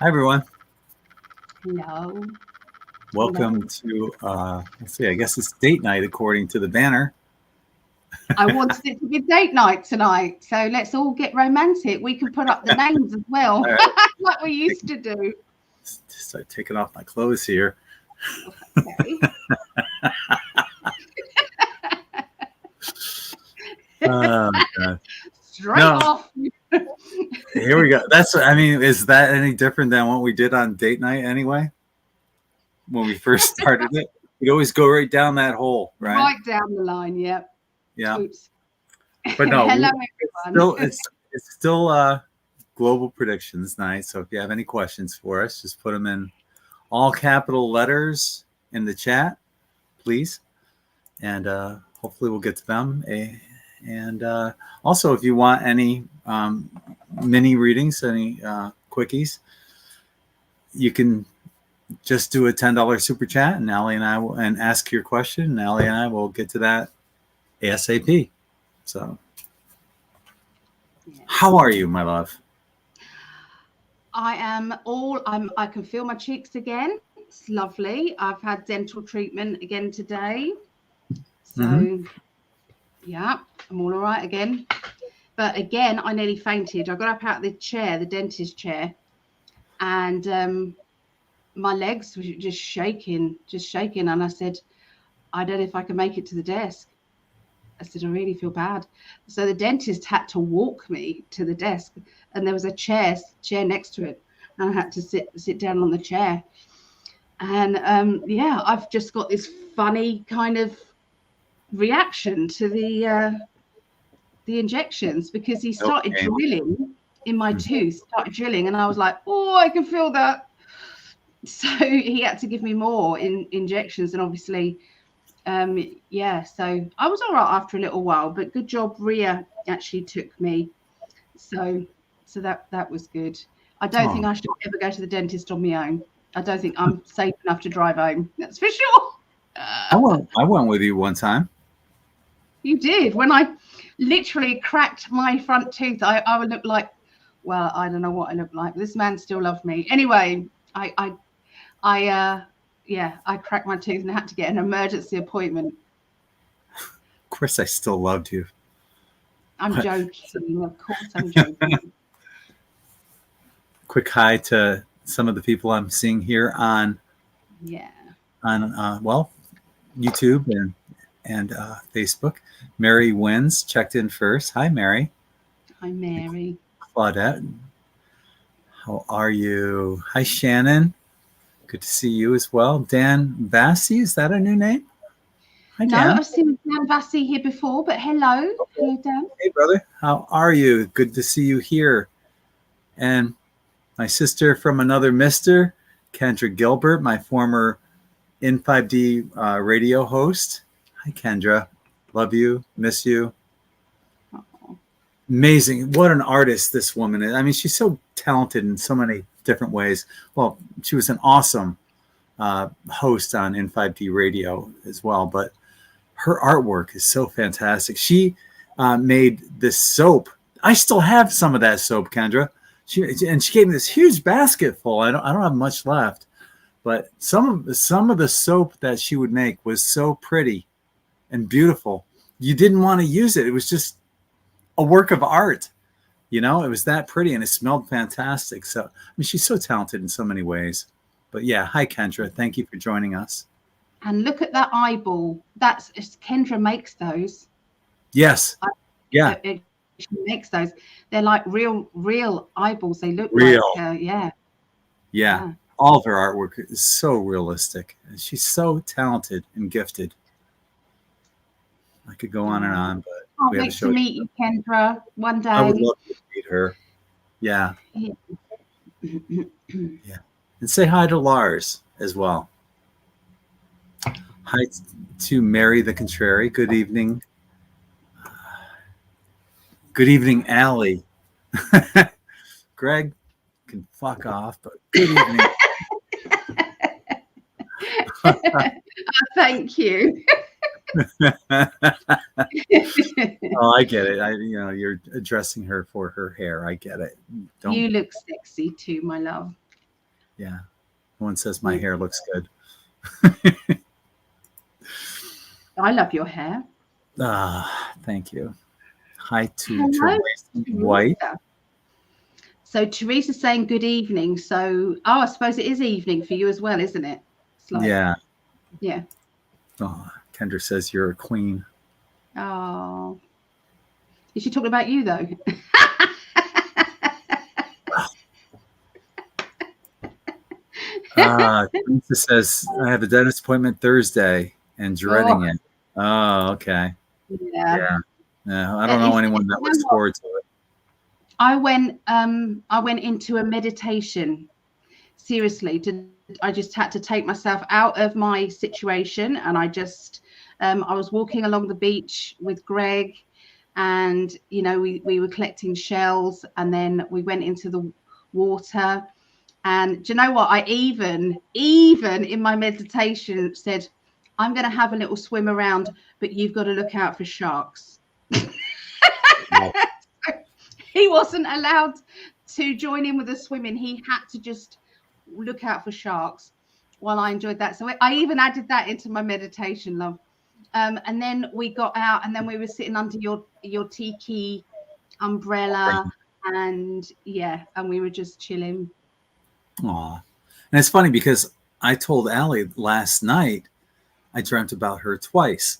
Hi, everyone. Hello. Welcome to, let's see, I guess it's date night according to the banner. I wanted it to be date night tonight, so let's all get romantic. We can put up the names as well, All right, like we used to do. start taking off my clothes here. Okay. Oh, God. Straight No, off. here we go. Is that any different than what we did on date night anyway? When we first started it? We always go right down that hole, right? Right down the line, yep. Yeah. Oops. But no, Hello, it's everyone. still global predictions night. So if you have any questions for us, just put them in all capital letters in the chat, please. And hopefully we'll get to them. And also, if you want any mini readings, any quickies, you can just do a $10 super chat, and Ali and I will, and ask your question, and Ali and I will get to that ASAP. So, how are you, my love? I can feel my cheeks again. It's lovely. I've had dental treatment again today. So, yeah, I'm all right again. But again, I nearly fainted. I got up out of the chair, the dentist chair, and my legs were just shaking. And I said, I don't know if I can make it to the desk. I said, I really feel bad. So the dentist had to walk me to the desk, and there was a chair next to it, and I had to sit down on the chair. And yeah, I've just got this funny kind of reaction to the injections, because he started drilling in my tooth, and I was like, oh, I can feel that. So he had to give me more injections, and obviously, yeah, so I was all right after a little while, but good job Ria actually took me. So that was good. I don't think I should ever go to the dentist on my own. I don't think I'm safe enough to drive home. That's for sure. I went with you one time. You did. When I literally cracked my front tooth, I would look like, well, I don't know what I look like. This man still loved me. Anyway, I cracked my tooth and had to get an emergency appointment. Of course, I still loved you. I'm joking. Of course, I'm joking. Quick hi to some of the people I'm seeing here on YouTube and Facebook. Mary Wins checked in first. Hi, Mary. Hi, Mary. Claudette. How are you? Hi, Shannon. Good to see you as well. Dan Bassi, is that a new name? Hi, Dan. No, I've seen Dan Bassi here before, but hello. Okay. Hello, Dan. Hey, brother. How are you? Good to see you here. And my sister from another mister, Kendra Gilbert, my former In5d radio host. Hi, Kendra. Love you. Miss you. Uh-oh. Amazing. What an artist this woman is. I mean, she's so talented in so many different ways. Well, she was an awesome host on In5d radio as well, but her artwork is so fantastic. She made this soap. I still have some of that soap, Kendra. She gave me this huge basket full. I don't have much left, but some of the soap that she would make was so pretty and beautiful. You didn't want to use it. It was just a work of art. You know, it was that pretty and it smelled fantastic. So, I mean, she's so talented in so many ways. But yeah, hi, Kendra. Thank you for joining us. And look at that eyeball. Kendra makes those. Yes. Yeah. She makes those. They're like real eyeballs. They look real. Like, Yeah. All of her artwork is so realistic. And she's so talented and gifted. I could go on and on, but we have to meet you, Kendra, one day. I would love to meet her. Yeah. Yeah. And say hi to Lars as well. Hi to Mary the Contrary. Good evening. Good evening, Ali. Greg can fuck off, but good evening. Thank you. Oh, I get it. You're addressing her for her hair. I get it. You look sexy too, my love. Yeah. One says my hair looks good. I love your hair. Thank you. Hi to Hello, Teresa White. Teresa. So Teresa's saying good evening. So, I suppose it is evening for you as well, isn't it? It's like, Yeah. yeah. Oh, Kendra says you're a queen. Oh, is she talking about you though? Teresa says I have a dentist appointment Thursday and dreading it. Oh, okay. Yeah. Yeah. No, I don't know anyone that looks forward to it. I went into a meditation. Seriously, I just had to take myself out of my situation, and I just I was walking along the beach with Greg, and we were collecting shells, and then we went into the water. And do you know what? I even in my meditation said, I'm going to have a little swim around, but you've got to look out for sharks. He wasn't allowed to join in with the swimming. He had to just look out for sharks while I enjoyed that. So I even added that into my meditation, love. And then we got out, and then we were sitting under your tiki umbrella, and we were just chilling. Aw. And it's funny because I told Ali last night I dreamt about her twice.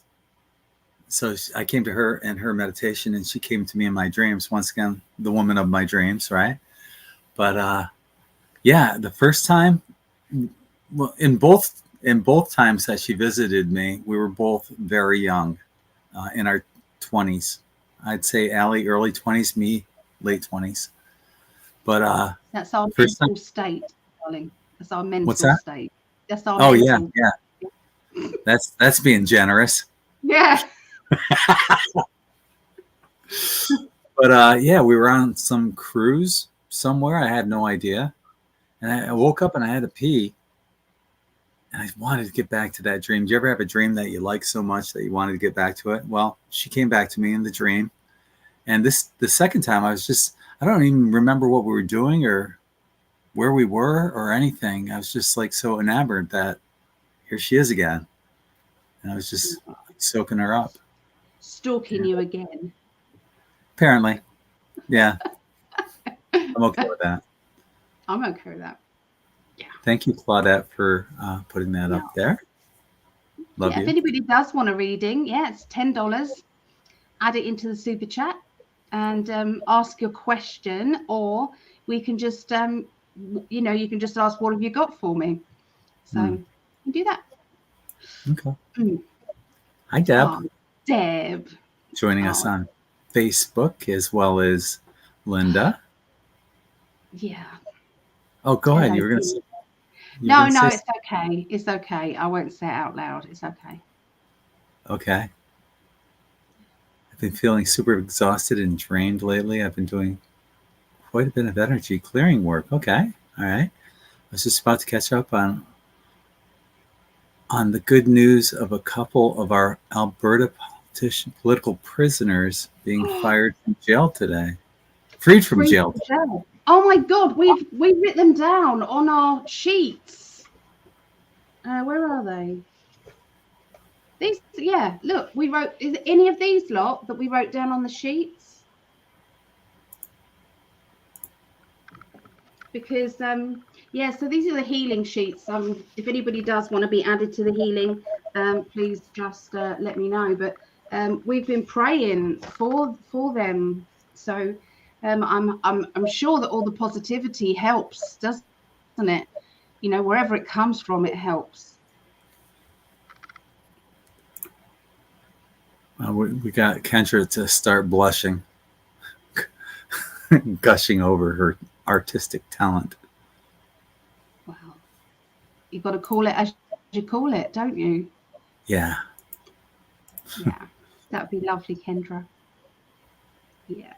So I came to her in her meditation, and she came to me in my dreams. Once again, the woman of my dreams, right? But yeah, the first time, well, in both times that she visited me, we were both very young, in our 20s. I'd say Ali early 20s, me late 20s. But that's our mental state, darling. That's our mental state. That's our mental. Yeah. That's being generous. Yeah. But yeah, we were on some cruise somewhere. I had no idea. And I woke up and I had to pee. And I wanted to get back to that dream. Do you ever have a dream that you like so much that you wanted to get back to it? Well, she came back to me in the dream. And the second time I don't even remember what we were doing or where we were or anything. I was just like so enamored that here she is again. And I was just soaking her up. Stalking you again. Apparently. Yeah. I'm okay with that. I'm okay with that. Yeah. Thank you, Claudette, for putting that up there. Love you. If anybody does want a reading, it's $10. Add it into the super chat and ask your question, or we can just, you can just ask, what have you got for me? So you do that. Okay. Hi, Deb. Deb. Joining us on Facebook, as well as Linda. Yeah. Oh, go ahead. You were going to say. No, it's okay. It's okay. I won't say it out loud. It's okay. Okay. I've been feeling super exhausted and drained lately. I've been doing quite a bit of energy clearing work. Okay. All right. I was just about to catch up on the good news of a couple of our Alberta political prisoners being fired from jail today. Freed from jail. Oh my God, we've written them down on our sheets. Where are they? These, look, we wrote. Is it any of these lot that we wrote down on the sheets? Because so these are the healing sheets. If anybody does want to be added to the healing, please just let me know. But we've been praying for them, so. I'm sure that all the positivity helps, doesn't it? Wherever it comes from, it helps. We got Kendra to start blushing, gushing over her artistic talent. Wow. You've got to call it as you call it, don't you? Yeah. Yeah. That would be lovely, Kendra. Yeah.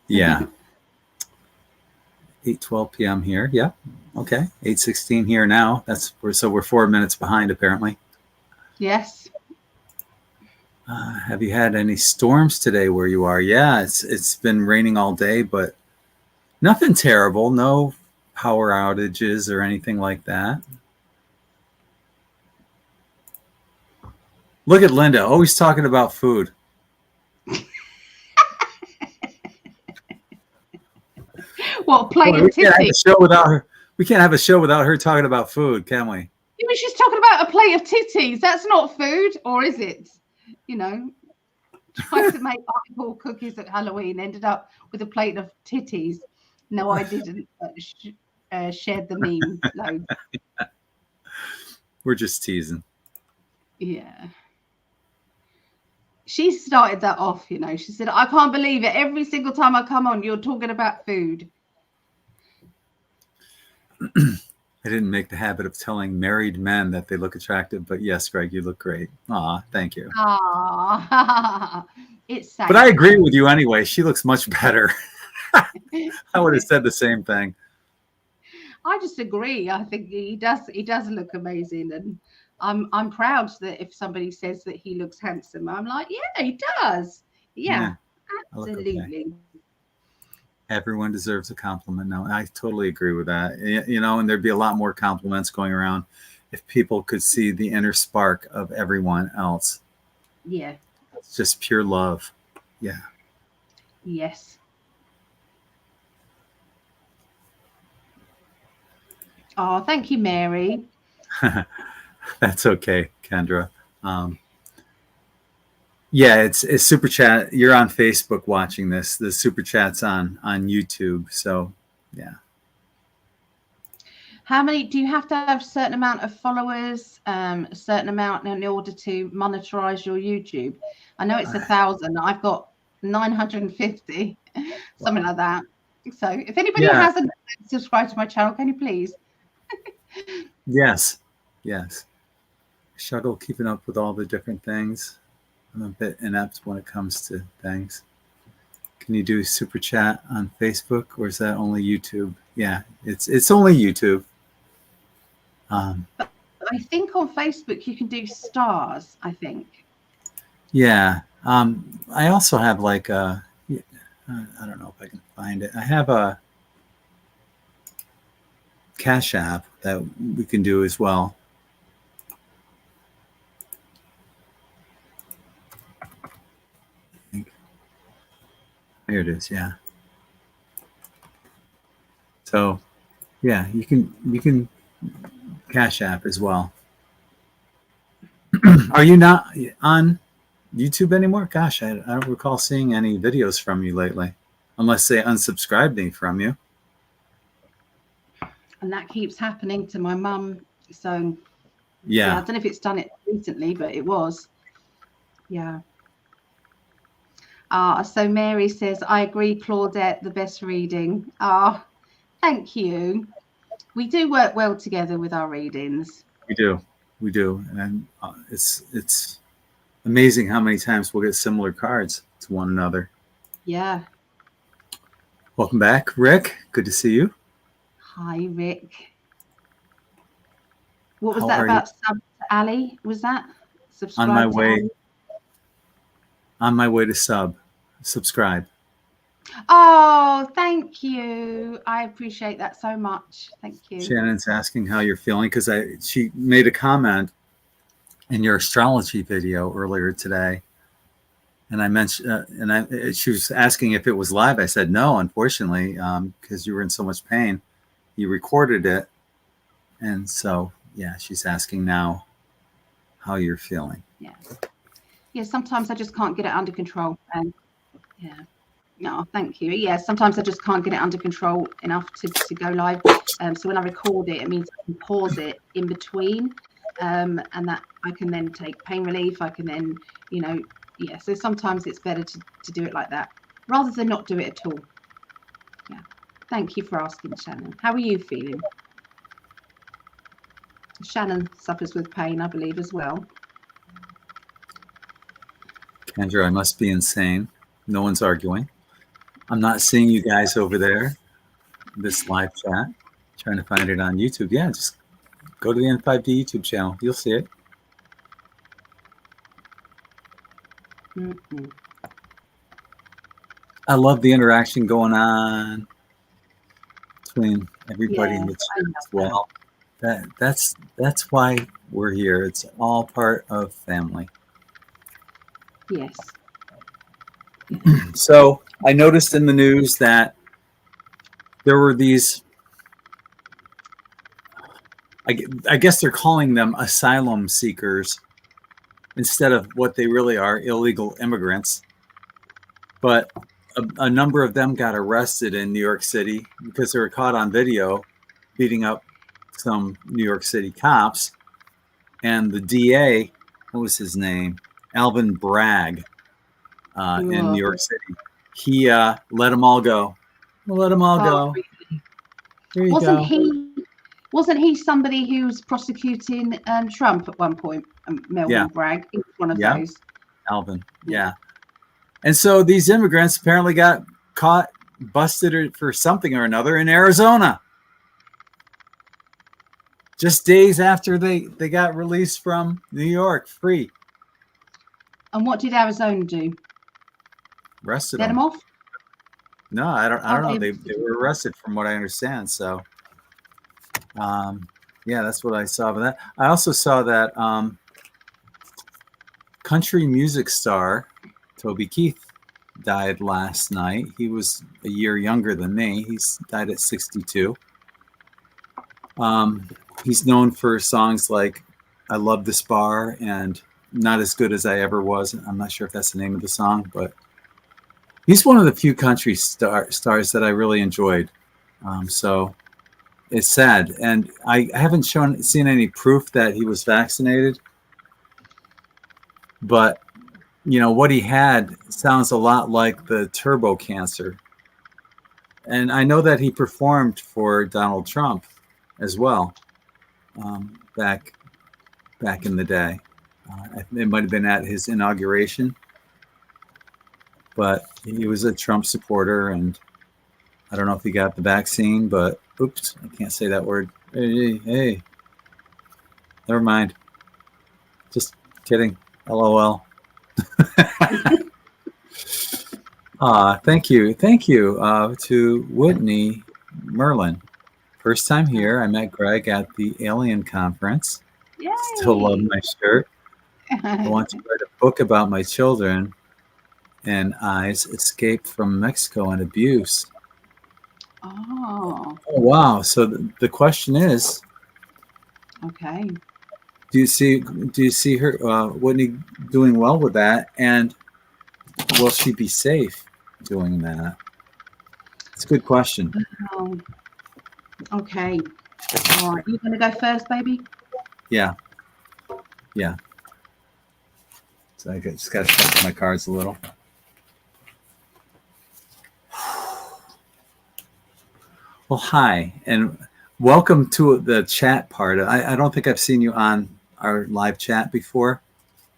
Yeah. 8:12 p.m. here. Yeah. Okay. 8:16 here now. We're 4 minutes behind apparently. Yes. Have you had any storms today where you are? Yeah, it's been raining all day, but nothing terrible. No power outages or anything like that. Look at Linda, always talking about food. What, a plate Boy, of we can't have titties? a show without her. We can't have a show without her talking about food, can we? You were just talking about a plate of titties. That's not food, or is it? You know, tried to make apple cookies at Halloween, ended up with a plate of titties. No, I didn't. Shared the meme loads. We're just teasing. Yeah. She started that off, you know. She said, I can't believe it. Every single time I come on, you're talking about food. I didn't make the habit of telling married men that they look attractive, but yes, Greg, you look great. Aw, thank you. Ah, it's safe. But I agree with you anyway. She looks much better. I would have said the same thing. I just agree. I think he does look amazing, and I'm proud that if somebody says that he looks handsome, I'm like, yeah, he does. Yeah, absolutely. Okay. Everyone deserves a compliment now. I totally agree with that. You know, and there'd be a lot more compliments going around if people could see the inner spark of everyone else. Yeah. It's just pure love. Yeah. Yes. Oh, thank you, Mary. That's okay, Kendra. Yeah, it's super chat. You're on Facebook watching this. The super chat's on YouTube. So, yeah. How many do you have to have? A certain amount of followers, a certain amount in order to monetize your YouTube? I know it's 1,000. I've got 950, something like that. So, if anybody hasn't subscribed to my channel, can you please? Yes. Struggle keeping up with all the different things. I'm a bit inept when it comes to things. Can you do super chat on Facebook, or is that only YouTube? Yeah, it's only YouTube. But I think on Facebook you can do stars, I think. Yeah. I also have like I don't know if I can find it. I have a Cash App that we can do as well. Here it is. Yeah. So, yeah, you can Cash App as well. Are you not on YouTube anymore? Gosh, I don't recall seeing any videos from you lately, unless they unsubscribed me from you. And that keeps happening to my mum. So, yeah, I don't know if it's done it recently, but it was. Yeah. So Mary says, I agree, Claudette, the best reading. Thank you. We do work well together with our readings. We do, and it's amazing how many times we'll get similar cards to one another. Yeah. Welcome back, Rick. Good to see you. Hi, Rick. What was that about sub to Ali? Was that subscribe on my to way? Ali? On my way to subscribe. Oh, thank you. I appreciate that so much. Thank you. Shannon's asking how you're feeling because she made a comment in your astrology video earlier today, and I mentioned she was asking if it was live. I said no, unfortunately, because you were in so much pain. You recorded it, and so yeah, she's asking now how you're feeling. Yeah. Sometimes I just can't get it under control, and yeah. No, thank you. Yeah, sometimes I just can't get it under control enough to go live. So when I record it, it means I can pause it in between, and that I can then take pain relief. I can then, so sometimes it's better to do it like that rather than not do it at all. Yeah. Thank you for asking, Shannon. How are you feeling? Shannon suffers with pain, I believe, as well. Kendra, I must be insane. No one's arguing. I'm not seeing you guys over there, this live chat. Trying to find it on YouTube. Yeah, just go to the In5d YouTube channel. You'll see it. Mm-hmm. I love the interaction going on. between everybody in the Yes, I chat as love well. That's why we're here. It's all part of family. that. Yes. So I noticed in the news that there were these, I guess they're calling them asylum seekers instead of what they really are, illegal immigrants. But a number of them got arrested in New York City because they were caught on video beating up some New York City cops. And the DA, what was his name? Alvin Bragg in New York City. He let them all go. Let them all go. Here you Wasn't go. wasn't he somebody who was prosecuting Trump at one point? Melvin Bragg, he was one of those. Alvin, yeah. And so these immigrants apparently got caught, busted for something or another in Arizona. Just days after they got released from New York, free. And what did Arizona do? Arrested Let them off? No, I don't know. They were arrested from what I understand. So, yeah, that's what I saw. But that I also saw that country music star Toby Keith died last night. He was a year younger than me. He's died at 62. He's known for songs like "I Love This Bar" and "Not as Good as I Ever Was." I'm not sure if that's the name of the song, but he's one of the few country stars that I really enjoyed. So it's sad, and I haven't seen any proof that he was vaccinated. But you know what he had sounds a lot like the turbo cancer, and I know that he performed for Donald Trump as well back in the day. It might have been at his inauguration, but he was a Trump supporter, and I don't know if he got the vaccine, but oops, I can't say that word. Hey, never mind. Just kidding. LOL. Thank you to Whitney Merlin. First time here. I met Gregg at the Alien conference. Yay. Still love my shirt. I want to write a book about my children and I's escape from Mexico and abuse. Oh, wow. So the question is, okay. do you see her Whitney doing well with that, and will she be safe doing that? It's a good question. Okay. All right. You going to go first, baby? Yeah. So I just got to shuffle my cards a little. Well, hi, and welcome to the chat part. I don't think I've seen you on our live chat before,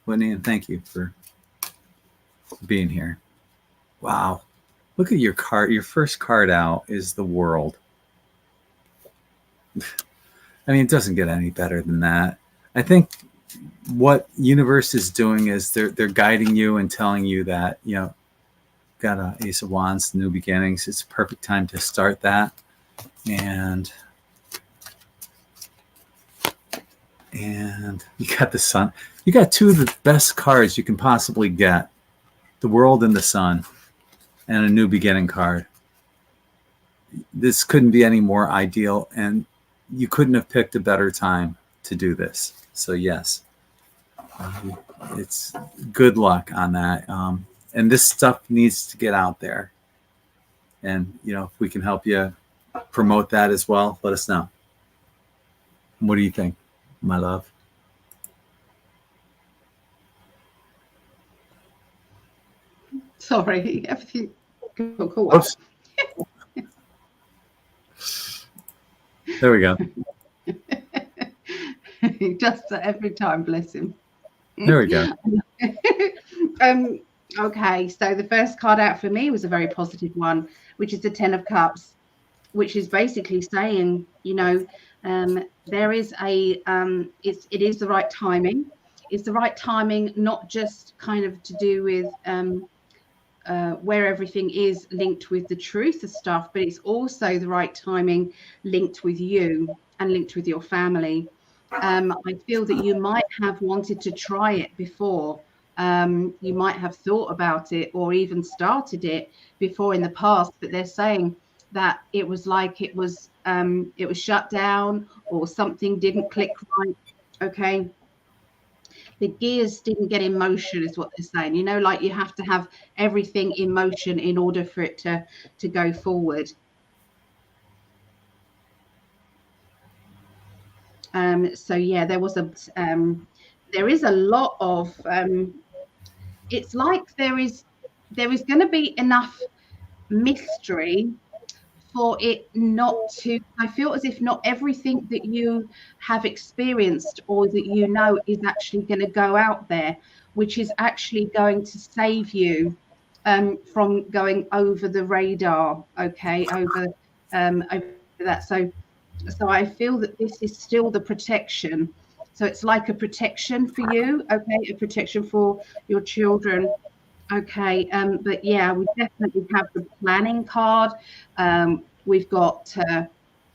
Whitney, and thank you for being here. Wow. Look at your card. Your first card out is the world. I mean, it doesn't get any better than that. I think what universe is doing is they're guiding you and telling you that, you know, got an Ace of Wands, new beginnings. It's a perfect time to start that. And you got the Sun. You got two of the best cards you can possibly get. The World and the Sun. And a new beginning card. This couldn't be any more ideal, and you couldn't have picked a better time to do this. So yes, it's good luck on that. And this stuff needs to get out there. And you know, if we can help you promote that as well, let us know. What do you think, my love? Sorry, everything got caught up. There we go. He does that every time, bless him. There we go. Okay, so the first card out for me was a very positive one, which is the 10 of Cups, which is basically saying, you know, there is a it is the right timing. It's the right timing, not just kind of to do with where everything is linked with the truth of stuff, but it's also the right timing linked with you and linked with your family. I feel that you might have wanted to try it before. You might have thought about it or even started it before in the past, but they're saying that it was like it was shut down or something didn't click right. Okay. The gears didn't get in motion is what they're saying. You know, like you have to have everything in motion in order for it to go forward. So yeah, there is a lot of it's like there is going to be enough mystery for it not to, I feel as if not everything that you have experienced or that you know is actually going to go out there, which is actually going to save you from going over the radar, okay, over that. So I feel that this is still the protection. So it's like a protection for you, okay, a protection for your children. Okay, but yeah, we definitely have the planning card. We've got,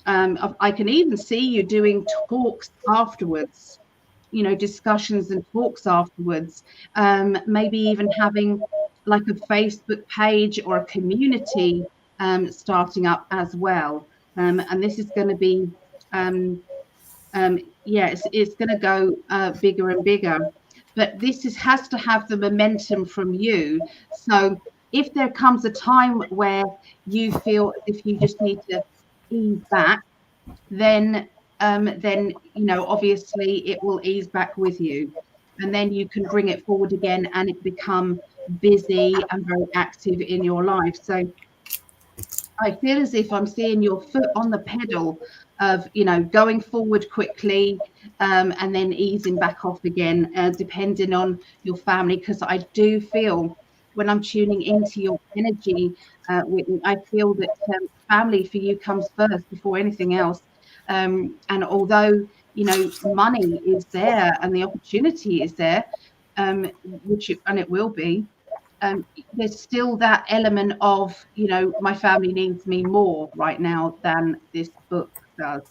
I can even see you doing talks afterwards, you know, discussions and talks afterwards. Maybe even having like a Facebook page or a community starting up as well. And this is going to be, yeah, it's going to go bigger and bigger. But has to have the momentum from you. So if there comes a time where you feel if you just need to ease back, then you know, obviously it will ease back with you, and then you can bring it forward again, and it become busy and very active in your life. So I feel as if I'm seeing your foot on the pedal of, you know, going forward quickly and then easing back off again, depending on your family. Because I do feel when I'm tuning into your energy, Whitney, I feel that family for you comes first before anything else. And although, you know, money is there and the opportunity is there, and it will be, there's still that element of, you know, my family needs me more right now than this book does.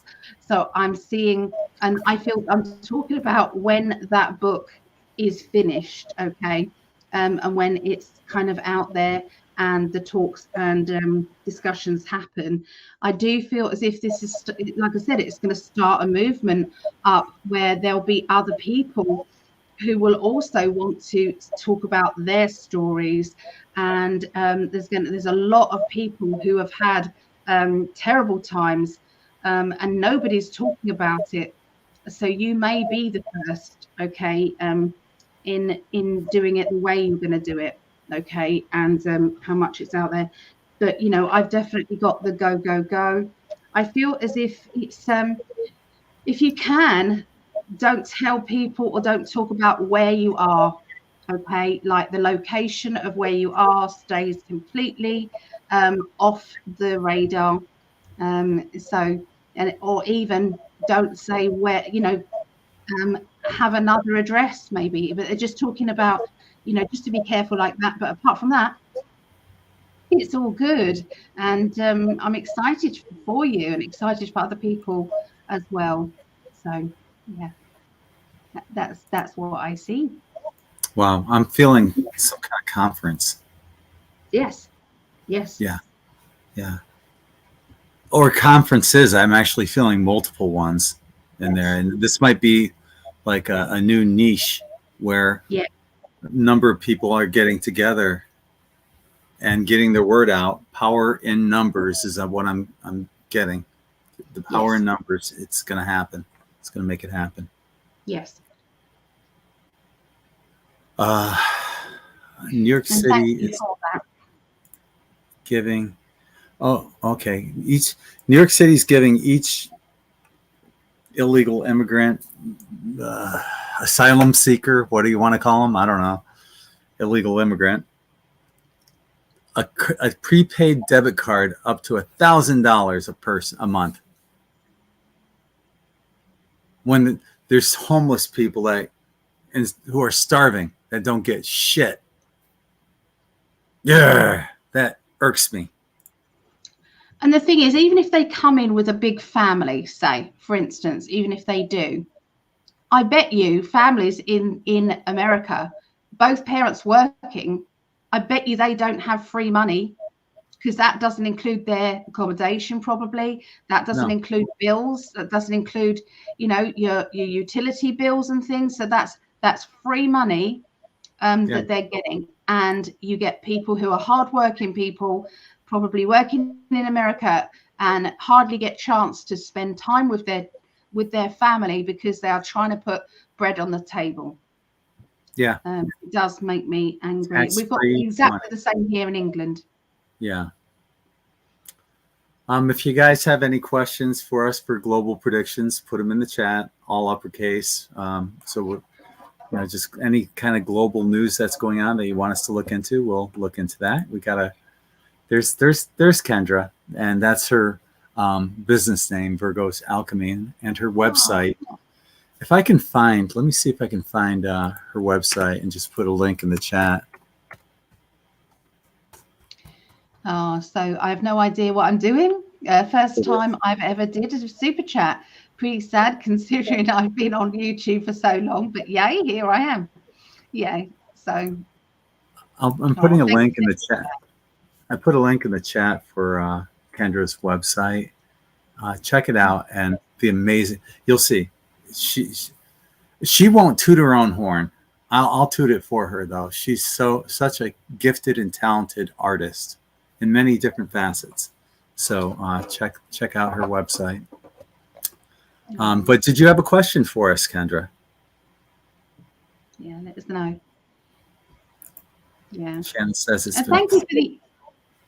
So I'm seeing, and I feel I'm talking about when that book is finished, okay, and when it's kind of out there and the talks and discussions happen. I do feel as if this is, like I said, it's going to start a movement up where there'll be other people who will also want to talk about their stories. And there's a lot of people who have had terrible times, and nobody's talking about it. So you may be the first, okay, in doing it the way you're going to do it, okay, and how much it's out there. But you know, I've definitely got the go go go. I feel as if it's if you can, don't tell people or don't talk about where you are, okay, like the location of where you are stays completely off the radar. So, and or even don't say where, you know, have another address maybe, but they're just talking about, you know, just to be careful like that. But apart from that, it's all good. And I'm excited for you and excited for other people as well. So yeah, that's what I see. Wow, I'm feeling some kind of conference. Yes. Yes. Yeah, yeah. Or conferences. I'm actually feeling multiple ones in there, and this might be like a new niche where Yeah. a number of people are getting together and getting their word out. Power in numbers is what I'm getting. The power Yes. in numbers. It's going to happen. It's going to make it happen. Yes. Uh, New York And thank City you is for that. giving. Oh, okay. New York City is giving each illegal immigrant, asylum seeker, what do you want to call them? I don't know. Illegal immigrant, a prepaid debit card up to $1,000 a month. When there's homeless people who are starving that don't get shit. Yeah, that irks me. And the thing is, even if they come in with a big family, say, for instance, even if they do, I bet you families in America, both parents working, I bet you they don't have free money, because that doesn't include their accommodation, probably. That doesn't include bills. That doesn't include, your utility bills and things. So that's free money that they're getting. And you get people who are hardworking people, probably working in America, and hardly get chance to spend time with their family because they are trying to put bread on the table. Yeah. It does make me angry. We've got Tax-free exactly money. the same here in England. Yeah. If you guys have any questions for us for global predictions, put them in the chat, all uppercase. So we're, just any kind of global news that's going on that you want us to look into, we'll look into that. We gotta. There's Kendra, and that's her business name, Virgo's Alchemy, and her website. Oh. If I can find, let me see if I can find her website and just put a link in the chat. Oh, so I have no idea what I'm doing. First time I've ever did a super chat. Pretty sad considering I've been on YouTube for so long, but yay, here I am. Yay. So I'm putting a link in the chat. I put a link in the chat for Kendra's website. Check it out and be amazing. You'll see. She won't toot her own horn. I'll toot it for her though. She's such a gifted and talented artist in many different facets. So check out her website. But did you have a question for us, Kendra? Yeah, let us know. Yeah. Shannon says it's. And thank you for the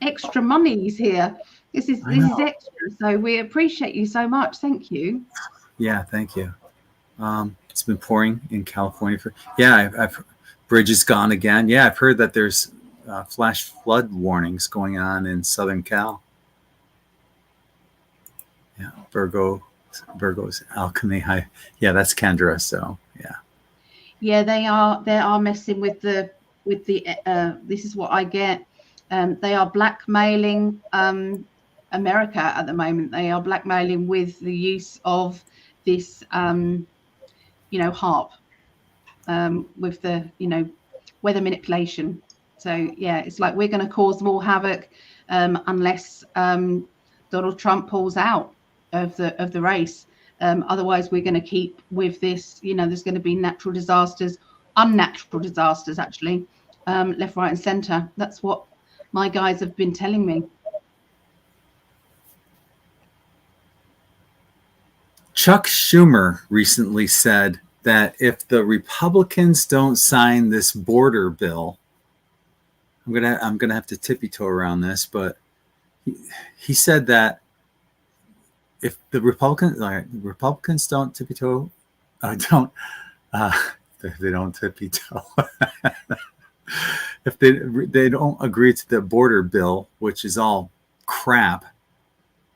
extra monies here. This is extra, so we appreciate you so much. Thank you. Yeah, thank you. It's been pouring in California I've bridge is gone again. Yeah, I've heard that there's flash flood warnings going on in Southern Cal. Yeah, Virgo's Alchemy. Yeah, that's Kendra. So yeah, they are messing with the this is what I get. They are blackmailing America at the moment. They are blackmailing with the use of this HARP with the weather manipulation. So yeah, it's like we're going to cause more havoc unless Donald Trump pulls out of the race. Otherwise, we're going to keep with this. There's going to be natural disasters, unnatural disasters, actually, left, right, and center. That's what my guys have been telling me. Chuck Schumer recently said that if the Republicans don't sign this border bill, I'm gonna have to tippy-toe around this, but he said that if the Republicans don't tippy-toe, they don't tippy-toe. If they don't agree to the border bill, which is all crap,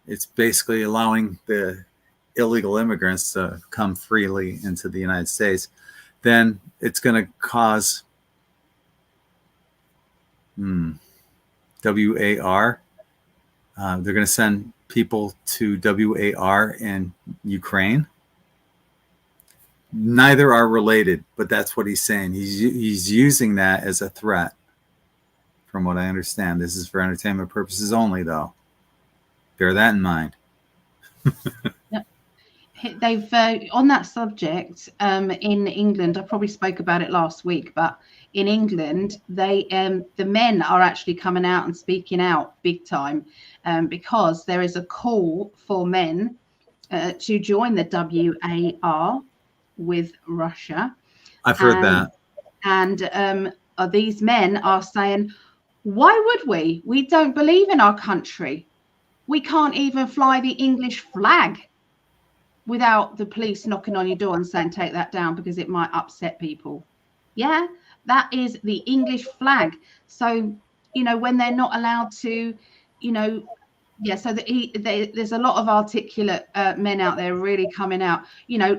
it's basically allowing the illegal immigrants to come freely into the United States, then it's going to cause WAR. They're going to send people to WAR in Ukraine. Neither are related, but that's what he's saying. He's using that as a threat, from what I understand. This is for entertainment purposes only, though. Bear that in mind. They've on that subject in England. I probably spoke about it last week, but in England, the men are actually coming out and speaking out big time because there is a call for men to join the WAR with Russia. I've heard that. And these men are saying, "Why would we? We don't believe in our country. We can't even fly the English flag without the police knocking on your door and saying, take that down because it might upset people." Yeah, that is the English flag. So, when they're not allowed to, so there's a lot of articulate men out there really coming out,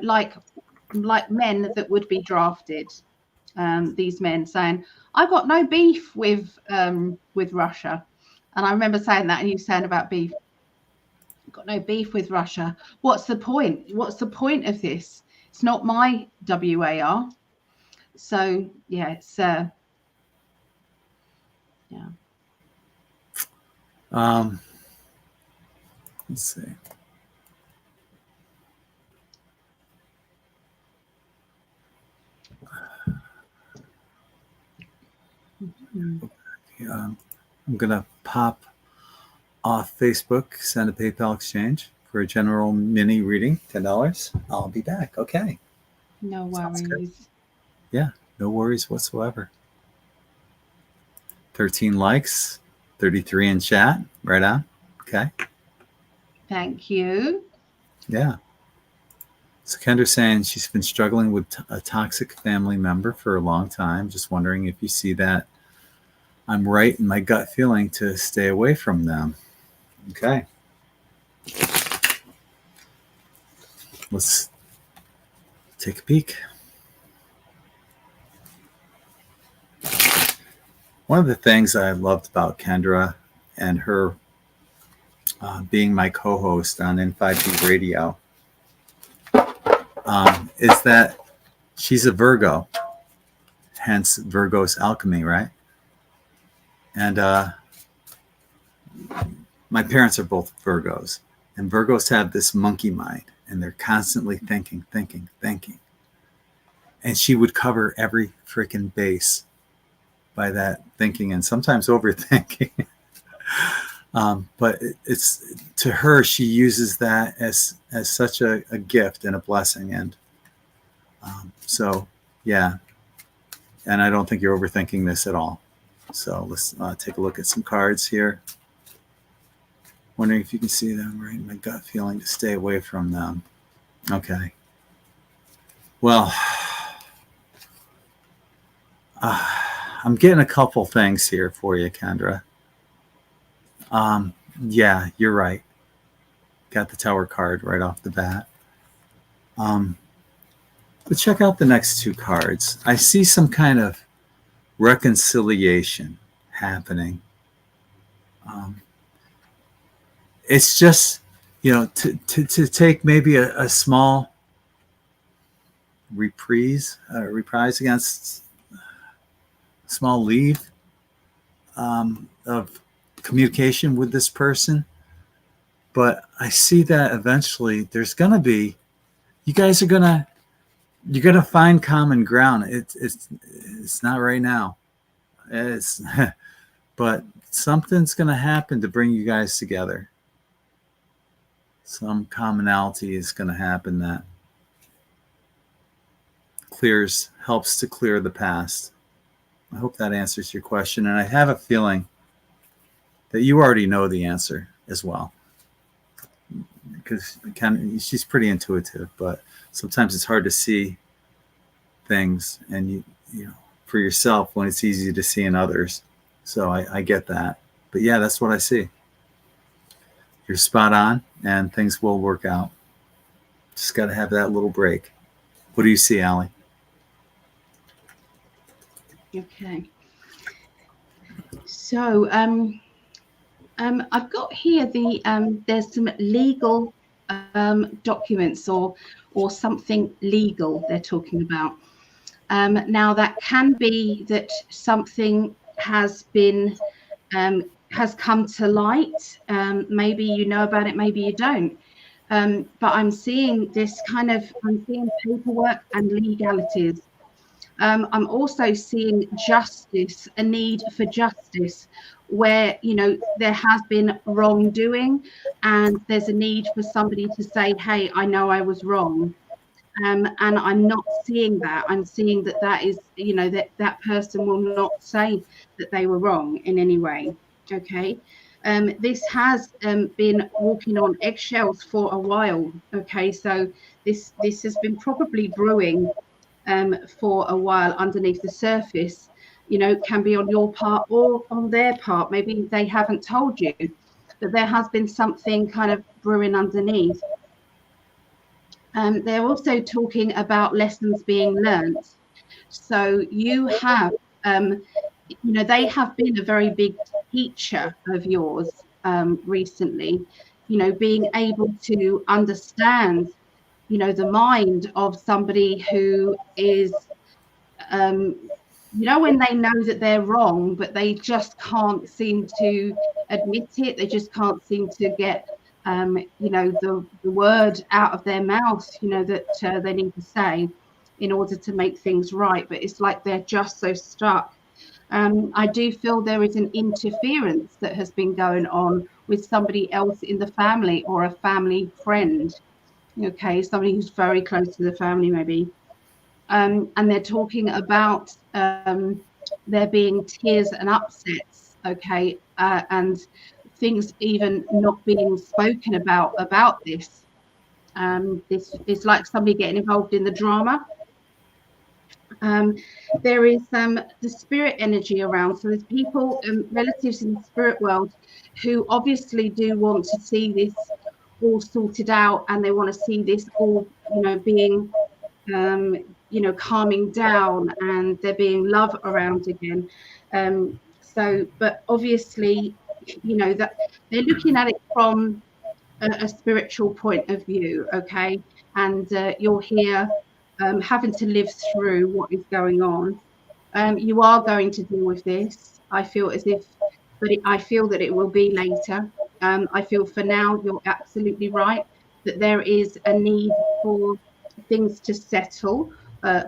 like men that would be drafted. these men saying, "I got no beef with Russia," and I remember saying that, and you saying about beef. Got no beef with Russia. What's the point? What's the point of this? It's not my WAR. So yeah, it's yeah. Let's see. I'm gonna pop off Facebook, send a PayPal exchange for a general mini reading, $10. I'll be back. Okay. No worries. Yeah, no worries whatsoever. 13 likes, 33 in chat. Right on. Okay. Thank you. Yeah. So Kendra's saying she's been struggling with a toxic family member for a long time. Just wondering if you see that I'm right in my gut feeling to stay away from them. Okay. Let's take a peek. One of the things I loved about Kendra and her being my co-host on In5d Radio is that she's a Virgo, hence Virgo's alchemy, right? And my parents are both Virgos, and Virgos have this monkey mind, and they're constantly thinking. And she would cover every freaking base by that thinking, and sometimes overthinking. But it's to her, she uses that as such a gift and a blessing, and so yeah. And I don't think you're overthinking this at all. So let's take a look at some cards here. Wondering if you can see them, right? My gut feeling to stay away from them. Okay. Well, I'm getting a couple things here for you, Kendra. Yeah, you're right. Got the Tower card right off the bat. But check out the next two cards. I see some kind of reconciliation happening. It's just, to take maybe a small reprise against small leave of communication with this person. But I see that eventually there's going to be, you're going to find common ground. It's not right now. But something's going to happen to bring you guys together. Some commonality is going to happen that helps to clear the past. I hope that answers your question. And I have a feeling that you already know the answer as well, because she's pretty intuitive, but sometimes it's hard to see things and you for yourself when it's easy to see in others. So I get that. But yeah, that's what I see. You're spot on, and things will work out. Just got to have that little break. What do you see, Ali? Okay. So I've got here there's some legal documents or something legal they're talking about. Now that can be that something has been has come to light. Maybe you know about it, maybe you don't. But I'm seeing I'm seeing paperwork and legalities. I'm also seeing justice, a need for justice, where there has been wrongdoing, and there's a need for somebody to say, "Hey, I know I was wrong." And I'm not seeing that. I'm seeing that is, that person will not say that they were wrong in any way. Okay. This has been walking on eggshells for a while. Okay. So this has been probably brewing for a while underneath the surface. Can be on your part or on their part. Maybe they haven't told you, but there has been something kind of brewing underneath. They're also talking about lessons being learned. So you have, they have been a very big teacher of yours recently, being able to understand, the mind of somebody who is, when they know that they're wrong, but they just can't seem to admit it. They just can't seem to get, the word out of their mouth, that they need to say in order to make things right. But it's like they're just so stuck. I do feel there is an interference that has been going on with somebody else in the family or a family friend. Okay, somebody who's very close to the family, maybe. And they're talking about there being tears and upsets, okay, and things even not being spoken about this. This is like somebody getting involved in the drama. There is the spirit energy around. So there's people, relatives in the spirit world, who obviously do want to see this all sorted out, and they want to see this all, being, calming down, and there being love around again. But obviously, that they're looking at it from a spiritual point of view, okay? And you're here having to live through what is going on. You are going to deal with this. I feel as if, I feel that it will be later. I feel for now you're absolutely right that there is a need for things to settle,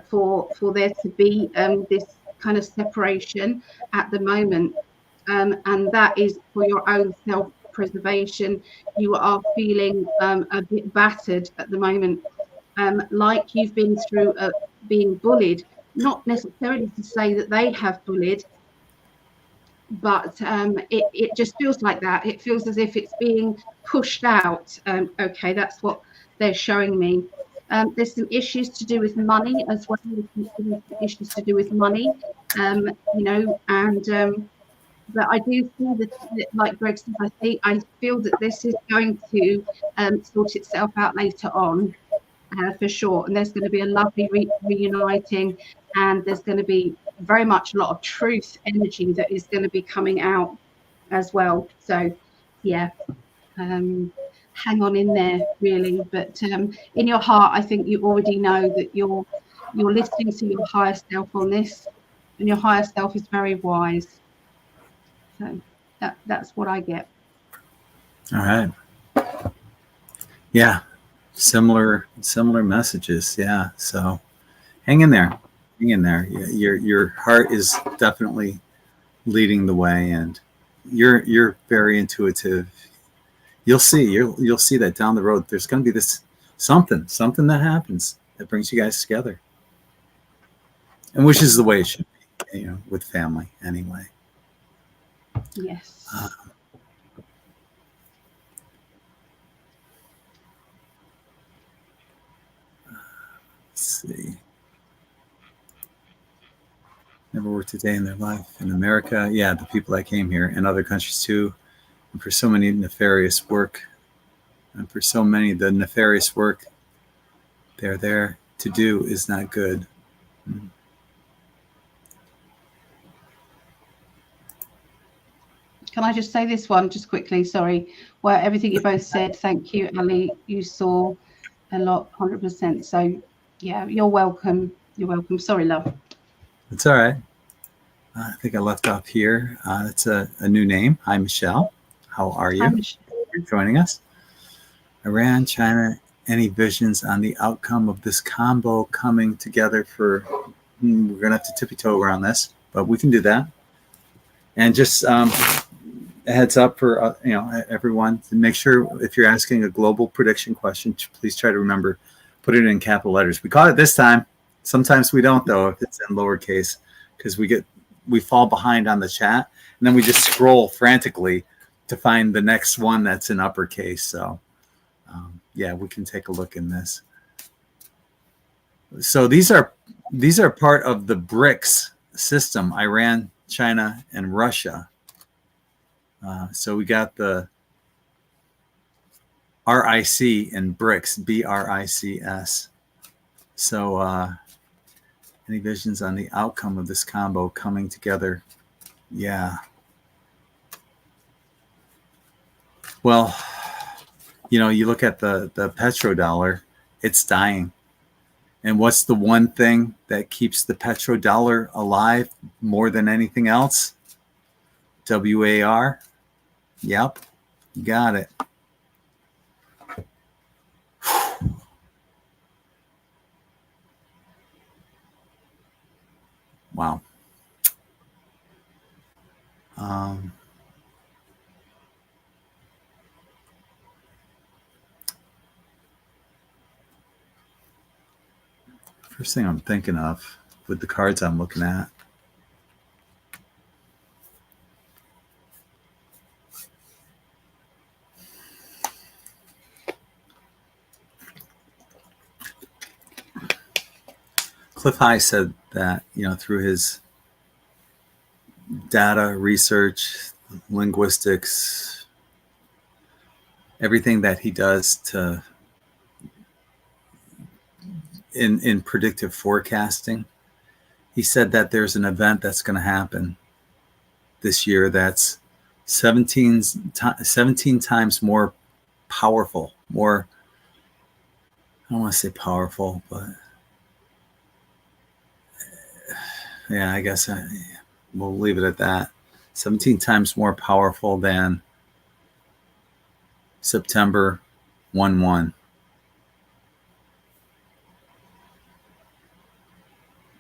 for there to be this kind of separation at the moment, and that is for your own self-preservation. You are feeling a bit battered at the moment, like you've been through being bullied. Not necessarily to say that they have bullied, but it just feels like that. It feels as if it's being pushed out. Okay, that's what they're showing me. There's some issues to do with money as well. There's some issues to do with money, and but I do feel that, like Greg said, I feel that this is going to sort itself out later on, for sure. And there's going to be a lovely reuniting, and there's going to be very much a lot of truth energy that is going to be coming out as well. So, yeah, hang on in there, really. But in your heart, I think you already know that you're listening to your higher self on this, and your higher self is very wise. So that's what I get. All right. Yeah. Similar messages. Yeah. So hang in there. Hang in there. Your heart is definitely leading the way, and you're very intuitive. You'll see that down the road there's going to be this something that happens that brings you guys together, and which is the way it should be, with family anyway. Yes. Let's see. Never worked a day in their life in America. Yeah, the people that came here, and other countries too, and for so many nefarious work, and for so many the nefarious work they're there to do is not good. Can I just say this one just quickly? Sorry. Well, everything you both said, thank you, Ali. You saw a lot, 100%. So, yeah, you're welcome. You're welcome. Sorry, love. It's all right. I think I left off here. It's a new name. Hi, Michelle. How are you? Hi, Michelle. Thank you for joining us. Iran, China, any visions on the outcome of this combo coming together for... We're going to have to tippy-toe around this, but we can do that. And just a heads up for everyone to make sure if you're asking a global prediction question, please try to remember, put it in capital letters. We caught it this time. Sometimes we don't, though, if it's in lowercase, because we fall behind on the chat, and then we just scroll frantically to find the next one that's in uppercase. So yeah, we can take a look in this. So these are part of the BRICS system: Iran, China, and Russia. So we got the RIC and BRICS, BRICS. So Any visions on the outcome of this combo coming together? Yeah. Well, you look at the petrodollar, it's dying. And what's the one thing that keeps the petrodollar alive more than anything else? WAR. Yep, you got it. Wow. First thing I'm thinking of with the cards I'm looking at. Cliff High said that, through his data research, linguistics, everything that he does in predictive forecasting, he said that there's an event that's going to happen this year that's 17 times more powerful, more, I don't want to say powerful, but yeah, I guess we'll leave it at that. 17 times more powerful than September 1/1.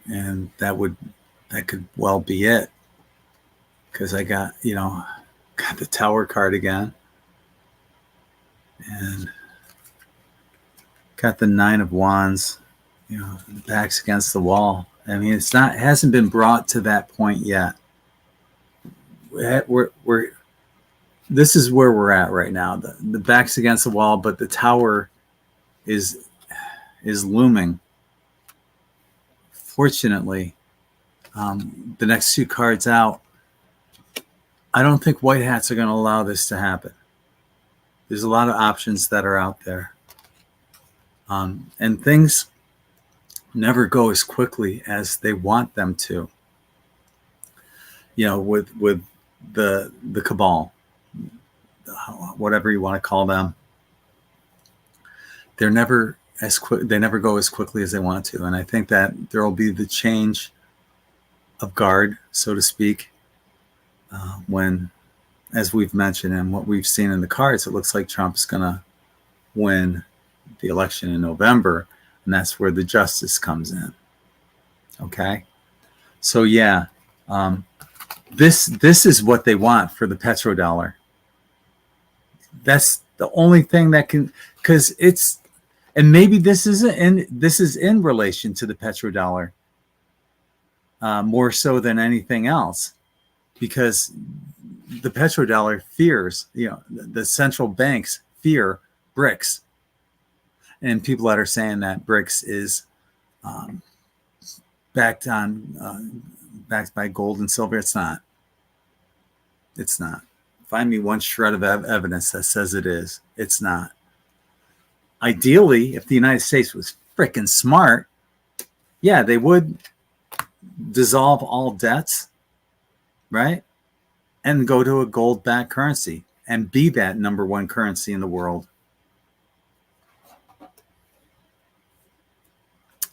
And that could well be it, because I got the Tower card again, and got the Nine of Wands, backs against the wall. I mean, it hasn't been brought to that point yet. This is where we're at right now. The back's against the wall, but the Tower is looming. Fortunately, the next two cards out, I don't think white hats are going to allow this to happen. There's a lot of options that are out there. And things never go as quickly as they want them to. With the cabal, whatever you want to call them, they're never as quick. They never go as quickly as they want to. And I think that there will be the change of guard, so to speak, when, as we've mentioned and what we've seen in the cards, it looks like Trump is going to win the election in November, and that's where the justice comes in. Okay, so yeah, this is what they want for the petrodollar. That's the only thing that can, because it's, and maybe this is in relation to the petrodollar more so than anything else, because the petrodollar fears, the central banks fear BRICS. And people that are saying that BRICS is backed by gold and silver, it's not. It's not. Find me one shred of evidence that says it is. It's not. Ideally, if the United States was freaking smart, yeah, they would dissolve all debts, right? And go to a gold-backed currency and be that number one currency in the world.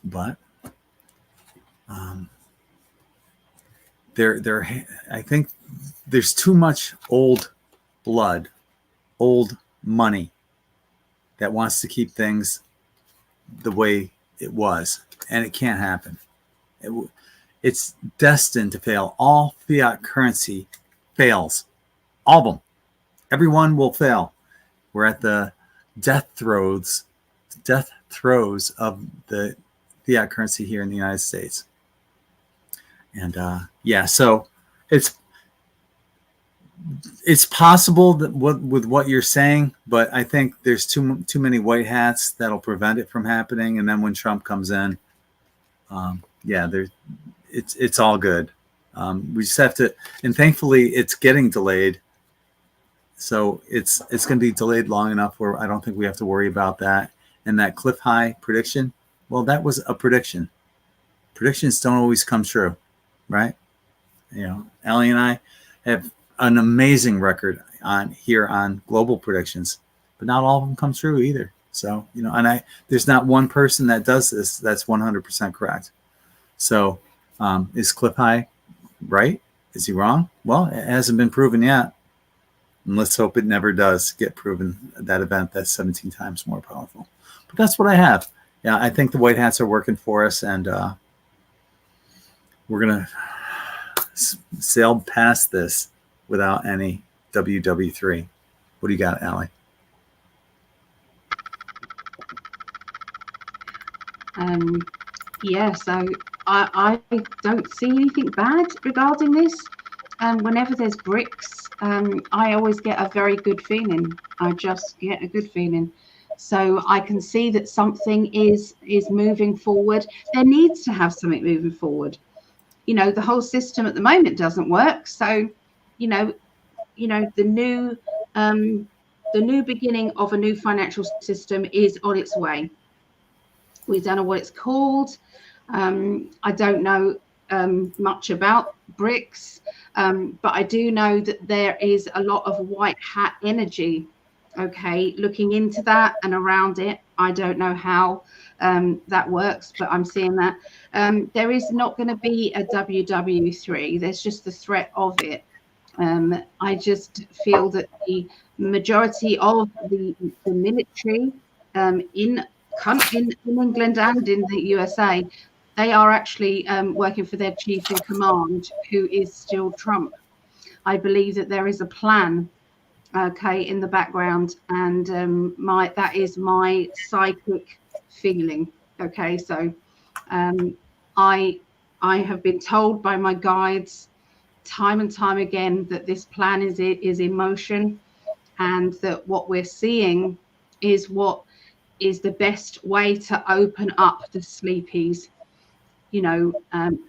But I think there's too much old blood, old money that wants to keep things the way it was, and it can't happen. It's destined to fail. All fiat currency fails. All of them. Everyone will fail. We're at the death throes of the fiat currency here in the United States. And so it's possible that with what you're saying, but I think there's too many white hats that'll prevent it from happening. And then when Trump comes in, it's all good. We just have to, and thankfully it's getting delayed. So it's going to be delayed long enough where I don't think we have to worry about that. And that cliff high prediction, well, that was a prediction. predictions don't always come true, right? Ali and I have an amazing record on global predictions, but not all of them come true either. So, and there's not one person that does this that's 100% correct. So, is Cliff High right? Is he wrong? Well, it hasn't been proven yet. And let's hope it never does get proven, that event that's 17 times more powerful. But that's what I have. Yeah, I think the white hats are working for us, and we're going to sail past this without any WW3. What do you got, Ali? Yeah, so I don't see anything bad regarding this. Whenever there's BRICS, I always get a very good feeling. I just get a good feeling. So I can see that something is moving forward. There needs to have something moving forward. The whole system at the moment doesn't work. So, the new beginning of a new financial system is on its way. We don't know what it's called. I don't know much about BRICS, but I do know that there is a lot of white hat energy, looking into that and around it. I don't know how that works, but I'm seeing that. There is not going to be a WW3. There's just the threat of it. I just feel that the majority of the military in England and in the USA, they are actually working for their chief in command, who is still Trump. I believe that there is a plan, in the background, and that is my psychic feeling. So I have been told by my guides time and time again that this plan is in motion, and that what we're seeing is what is the best way to open up the sleepies.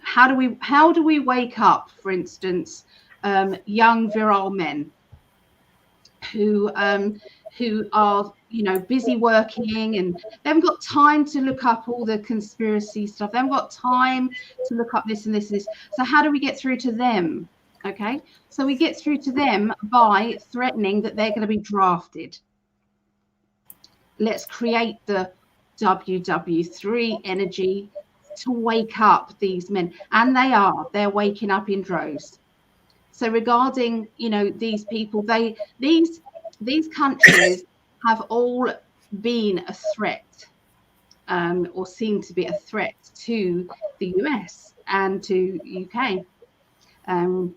How do we wake up, for instance, young virile men who are busy working, and they haven't got time to look up all the conspiracy stuff. They haven't got time to look up this and this and this. So how do we get through to them? So we get through to them by threatening that they're going to be drafted. Let's create the WW3 energy to wake up these men, and they're waking up in droves. So regarding these people, these countries have all been a threat, or seem to be a threat to the US and to UK, and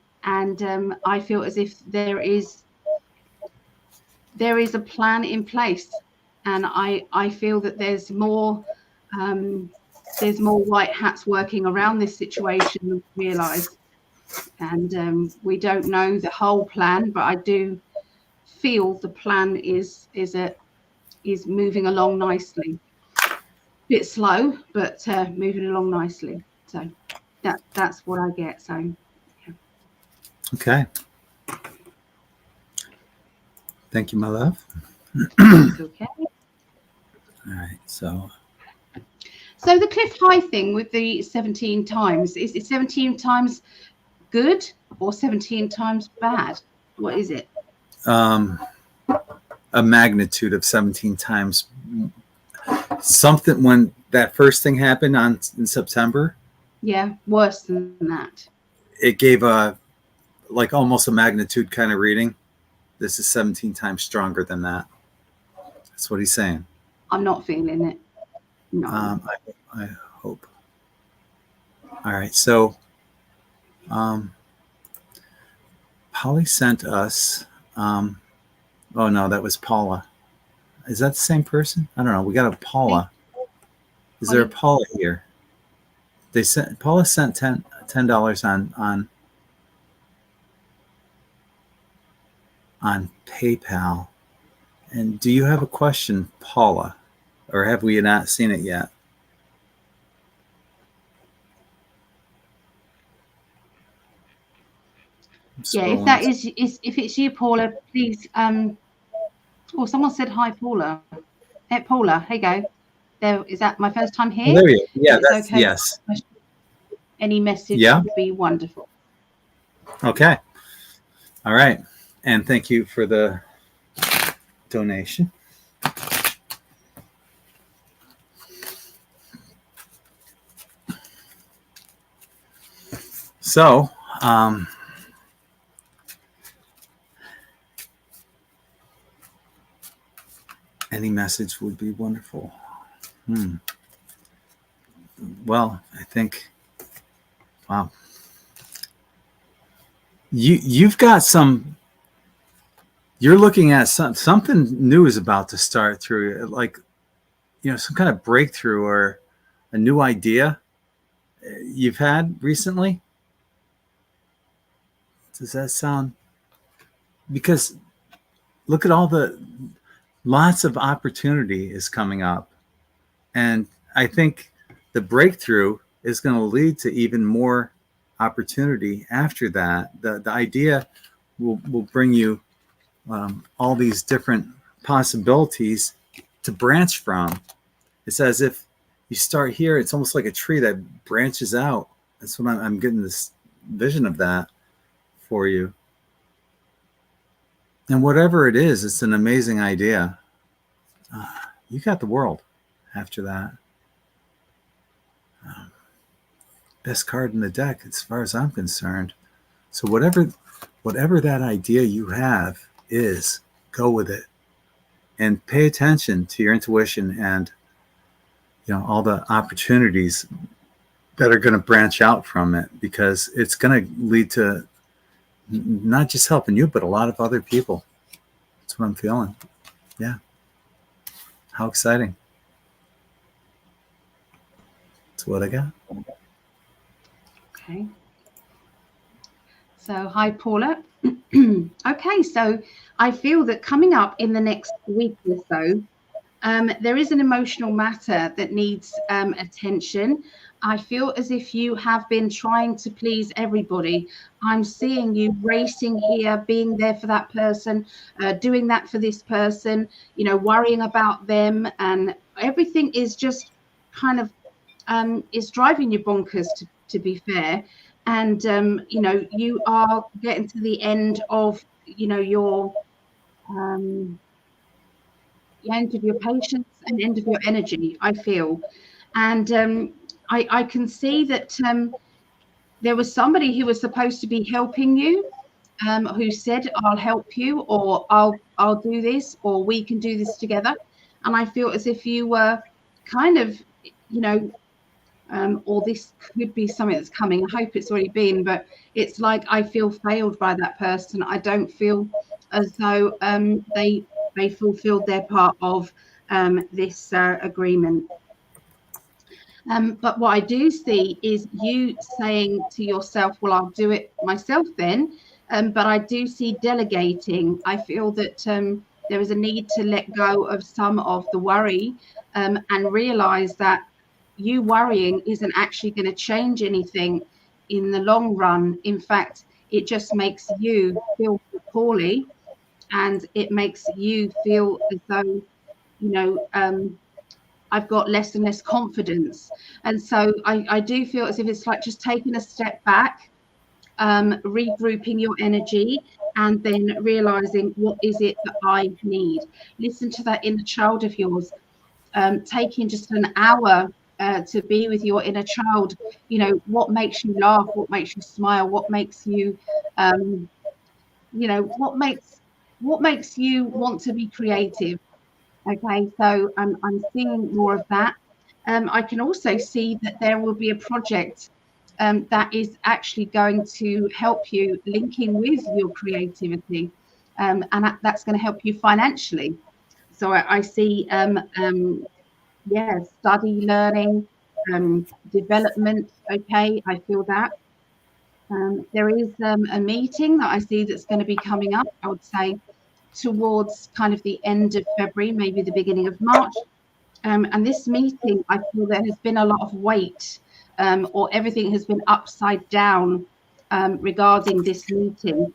I feel as if there is a plan in place, and I feel that there's more white hats working around this situation than we realise. And we don't know the whole plan, but I do feel the plan is moving along nicely. A bit slow, but moving along nicely. So that's what I get. So yeah. Okay. Thank you, my love. Okay. All right. So the Cliff High thing with the 17 times, is it 17 times good or 17 times bad? What is it? A magnitude of 17 times something. When that first thing happened in September, worse than that, it gave almost a magnitude kind of reading. This is 17 times stronger than that. That's what he's saying. I'm not feeling it. No. I hope. All right. So Polly sent us oh no, that was Paula. Is that the same person? I don't know. We got a Paula. Is there a Paula here? Paula sent $10 on PayPal. And do you have a question, Paula? Or have we not seen it yet? If it's you, Paula, please. Someone said hi, Paula. Hey, Paula, here you go. Is that my first time here? Oh, there you go. Yeah, that's okay. yes. Any message Yeah. would be wonderful. Okay. All right. And thank you for the donation. So, any message would be wonderful. Well, I think, wow. You've got some, you're looking at something new is about to start through, like, some kind of breakthrough or a new idea you've had recently. Does that sound, because look at all the, lots of opportunity is coming up. And I think the breakthrough is going to lead to even more opportunity after that. The idea will bring you all these different possibilities to branch from. It's as if you start here, it's almost like a tree that branches out. That's what I'm getting this vision of that for you. And whatever it is, it's an amazing idea. You got the world after that. Best card in the deck as far as I'm concerned. So whatever that idea you have is, go with it and pay attention to your intuition and all the opportunities that are going to branch out from it, because it's going to lead to not just helping you, but a lot of other people. That's what I'm feeling. Yeah. How exciting. That's what I got. Okay. So, hi, Paula. Okay, so I feel that coming up in the next week or so, there is an emotional matter that needs attention. I feel as if you have been trying to please everybody. I'm seeing you racing here, being there for that person, doing that for this person, worrying about them, and everything is just kind of is driving you bonkers, to be fair. And you are getting to the end of your the end of your patience and end of your energy, I feel. And I can see that there was somebody who was supposed to be helping you, who said, I'll help you, or I'll do this, or we can do this together. And I feel as if you were kind of, or this could be something that's coming. I hope it's already been, but it's like I feel failed by that person. I don't feel as though they fulfilled their part of this agreement. But what I do see is you saying to yourself, well, I'll do it myself then. But I do see delegating. I feel that there is a need to let go of some of the worry and realize that you worrying isn't actually going to change anything in the long run. In fact, it just makes you feel poorly, and it makes you feel as though, I've got less and less confidence. And so I do feel as if it's like just taking a step back, regrouping your energy, and then realizing, what is it that I need? Listen to that inner child of yours. Taking just an hour to be with your inner child. What makes you laugh, what makes you smile, what makes you what makes you want to be creative. Okay, so I'm seeing more of that. I can also see that there will be a project that is actually going to help you linking with your creativity, and that's going to help you financially. So I see study, learning, development. Okay, I feel that. There is a meeting that I see that's going to be coming up, I would say, towards kind of the end of February, maybe the beginning of March. And this meeting, I feel there has been a lot of weight, or everything has been upside down regarding this meeting.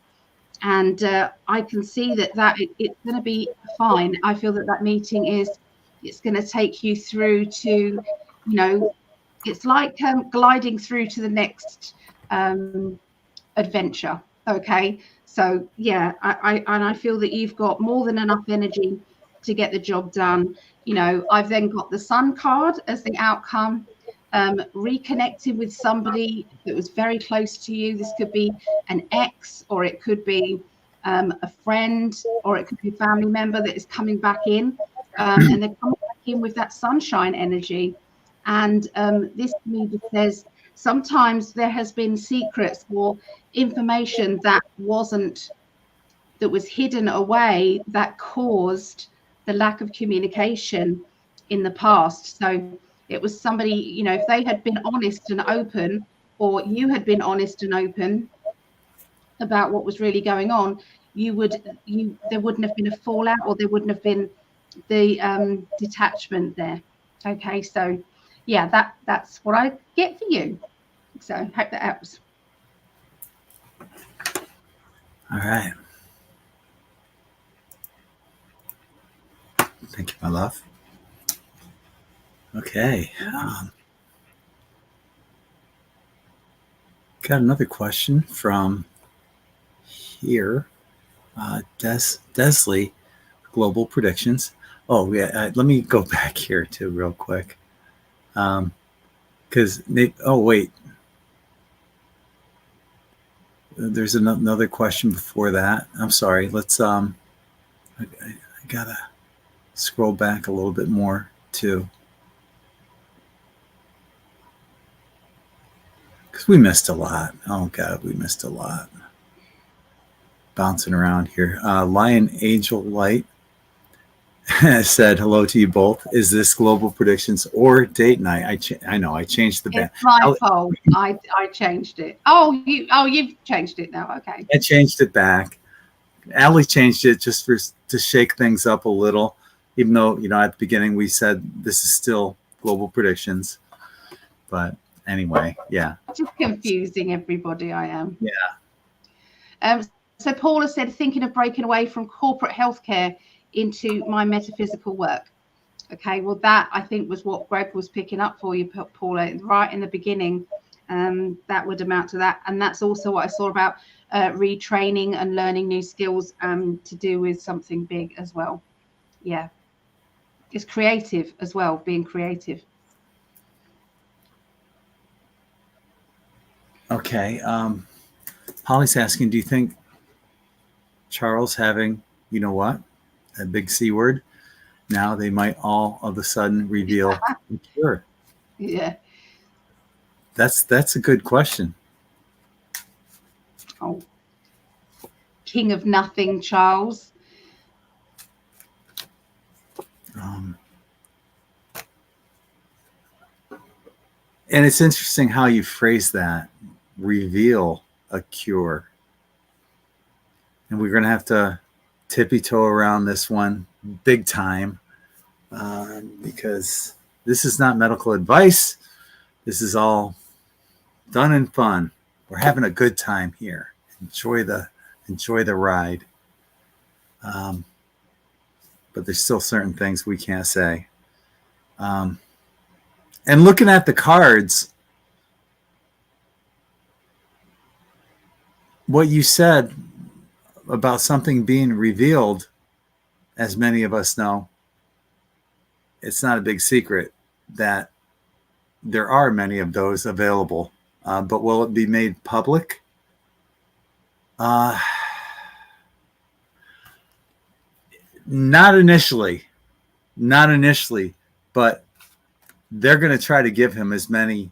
And I can see that it's going to be fine. I feel that meeting it's going to take you through to, it's like gliding through to the next adventure. Okay, so yeah, I feel that you've got more than enough energy to get the job done. You know, I've then got the Sun card as the outcome. Reconnected with somebody that was very close to you. This could be an ex, or it could be a friend, or it could be a family member that is coming back in, and they're coming back in with that sunshine energy. And this to me just says sometimes there has been secrets or information that was hidden away that caused the lack of communication in the past. So it was somebody, you know, if they had been honest and open, or you had been honest and open about what was really going on, there wouldn't have been a fallout, or there wouldn't have been the detachment there. Okay, so yeah, that's what I get for you. So hope that helps. All right. Thank you, my love. Okay. Got another question from here. Desley, Global Predictions. Oh, yeah. Let me go back here too real quick. Because wait. There's another question before that. I'm sorry. Let's I gotta scroll back a little bit more too, because we missed a lot. Oh God, we missed a lot. Bouncing around here. Lion Angel Light said hello to you both. Is this Global Predictions or date night? I know I changed the band. It's my fault. I changed it. You've changed it now. Okay. I changed it back. Ali changed it just to shake things up a little, even though, you know, at the beginning we said this is still Global Predictions. But anyway, yeah. Just confusing everybody, I am. Yeah. So Paula said, thinking of breaking away from corporate healthcare into my metaphysical work. Okay, well, that I think was what Gregg was picking up for you, Paula, right in the beginning. That would amount to that. And that's also what I saw about retraining and learning new skills to do with something big as well. Yeah. It's creative as well, being creative. Okay. Holly's asking, do you think Charles having, you know what, a big C word, now they might all of a sudden reveal the cure? Yeah. That's a good question. Oh. King of nothing, Charles. And it's interesting how you phrase that, reveal a cure. And we're going to have to tippy-toe around this one big time, because this is not medical advice. This is all done in fun. We're having a good time here. Enjoy the ride. But there's still certain things we can't say. And looking at the cards, what you said about something being revealed, as many of us know, it's not a big secret that there are many of those available. But will it be made public? Not initially, but they're going to try to give him as many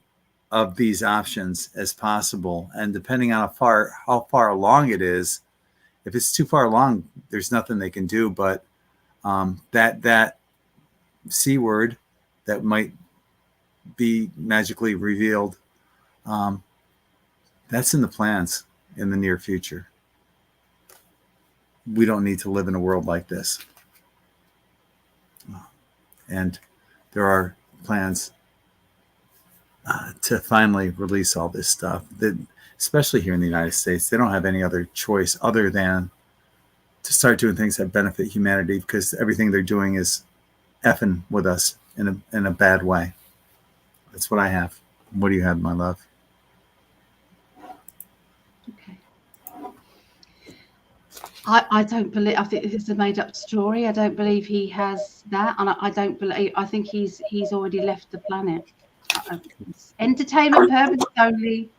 of these options as possible. And depending on how far along it is, if it's too far along, there's nothing they can do. But that C word that might be magically revealed, that's in the plans in the near future. We don't need to live in a world like this. And there are plans to finally release all this stuff, that, especially here in the United States. They don't have any other choice other than to start doing things that benefit humanity, because everything they're doing is effing with us in a bad way. That's what I have. What do you have, my love? Okay. I don't believe. I think it's a made-up story. I don't believe he has that, and I don't believe. I think he's already left the planet. It's entertainment purposes only.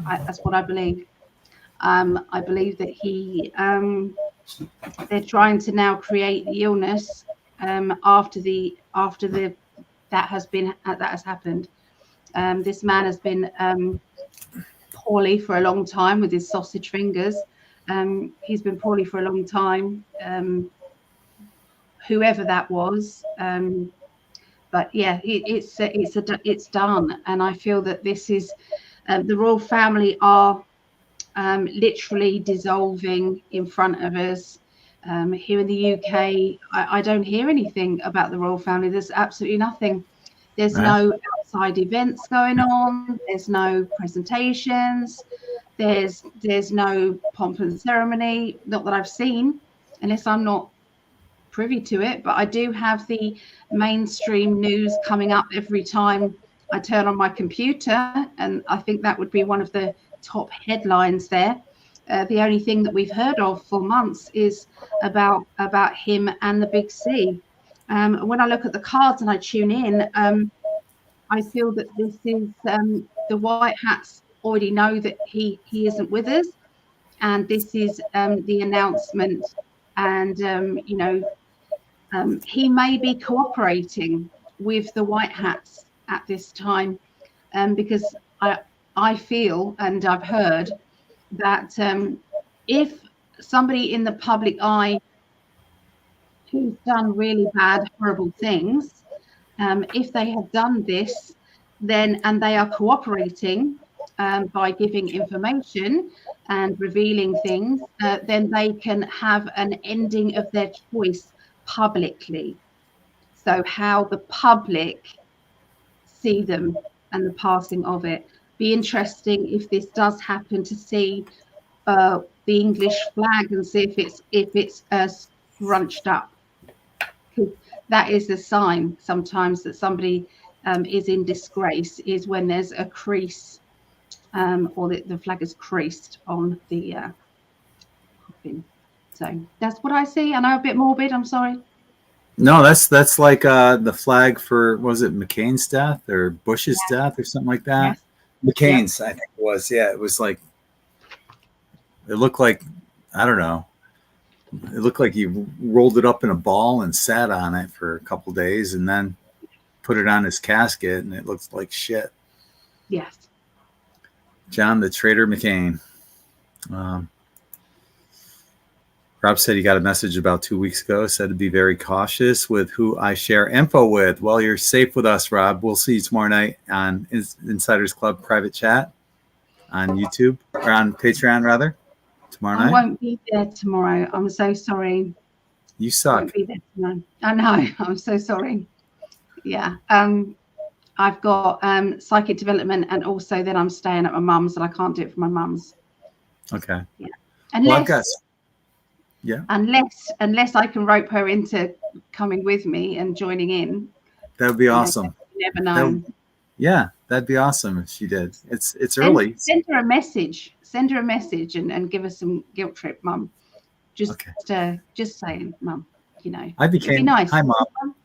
That's what I believe. I believe that they're trying to now create the illness after that has happened. This man has been poorly for a long time with his sausage fingers. He's been poorly for a long time. Whoever that was, but yeah, it's done, and I feel that this is the royal family are literally dissolving in front of us. Here in the UK, I don't hear anything about the royal family. There's absolutely nothing. There's no outside events going on. There's no presentations. There's no pomp and ceremony, not that I've seen, unless I'm not privy to it. But I do have the mainstream news coming up every time I turn on my computer, and I think that would be one of the top headlines there. The only thing that we've heard of for months is about him and the big C. When I look at the cards and I tune in, I feel that this is the white hats already know that he isn't with us, and this is the announcement. And he may be cooperating with the white hats at this time, because I feel, and I've heard, that if somebody in the public eye who's done really bad, horrible things, if they have done this, then and they are cooperating by giving information and revealing things, then they can have an ending of their choice publicly. So how the public see them and the passing of it. Be interesting if this does happen to see the English flag and see if it's scrunched up. That is a sign sometimes that somebody is in disgrace, is when there's a crease or the flag is creased on the coffin. So that's what I see. I know, a bit morbid, I'm sorry. No, that's like the flag for, was it McCain's death or Bush's death or something like that? Yes. McCain's, I think it was. Yeah, it was like, it looked like, I don't know. It looked like you rolled it up in a ball and sat on it for a couple of days and then put it on his casket, and it looks like shit. Yes. John the Traitor McCain. Rob said he got a message about 2 weeks ago, said to be very cautious with who I share info with. Well, you're safe with us, Rob. We'll see you tomorrow night on Insiders Club private chat on YouTube, or on Patreon, rather, tomorrow night. I won't be there tomorrow. I'm so sorry. You suck. I won't be there tomorrow. I know. I'm so sorry. Yeah. I've got psychic development, and also then I'm staying at my mum's, and I can't do it for my mum's. Okay. Yeah. Unless I can rope her into coming with me and joining in. That would be awesome. You never know. That'd be awesome if she did. It's early. Send her a message. Send her a message and give her some guilt trip, Mum. Just saying, Mum. You know. It'd be nice. Hi, Mom.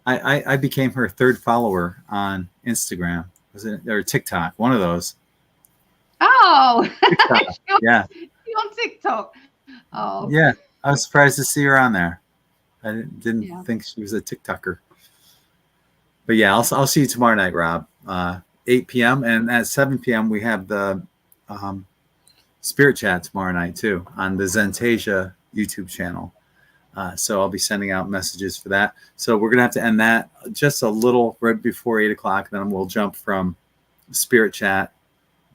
I became her third follower on Instagram. Was it, or TikTok? One of those. Oh. Yeah. You're on TikTok. Oh. Yeah, I was surprised to see her on there. I didn't think she was a TikToker. But yeah, I'll see you tomorrow night, Rob. 8 p.m. and at 7 p.m. we have the Spirit Chat tomorrow night too on the Zentasia YouTube channel. So I'll be sending out messages for that. So we're gonna have to end that just a little right before 8 o'clock. Then we'll jump from Spirit Chat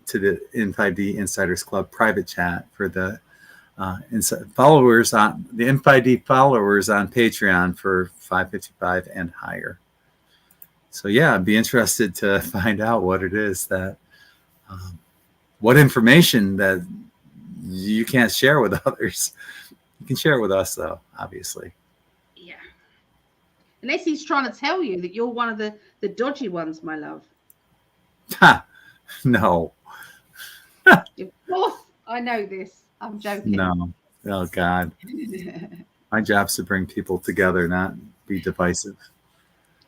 to the In5d Insiders Club private chat for the followers on the In5d followers on Patreon for $5.55 and higher. So yeah, I'd be interested to find out what it is that, what information that you can't share with others. You can share it with us though, obviously. Yeah. Unless he's trying to tell you that you're one of the dodgy ones, my love. Ha! No. Of course, I know this. I'm joking. No. Oh, God. My job's to bring people together, not be divisive.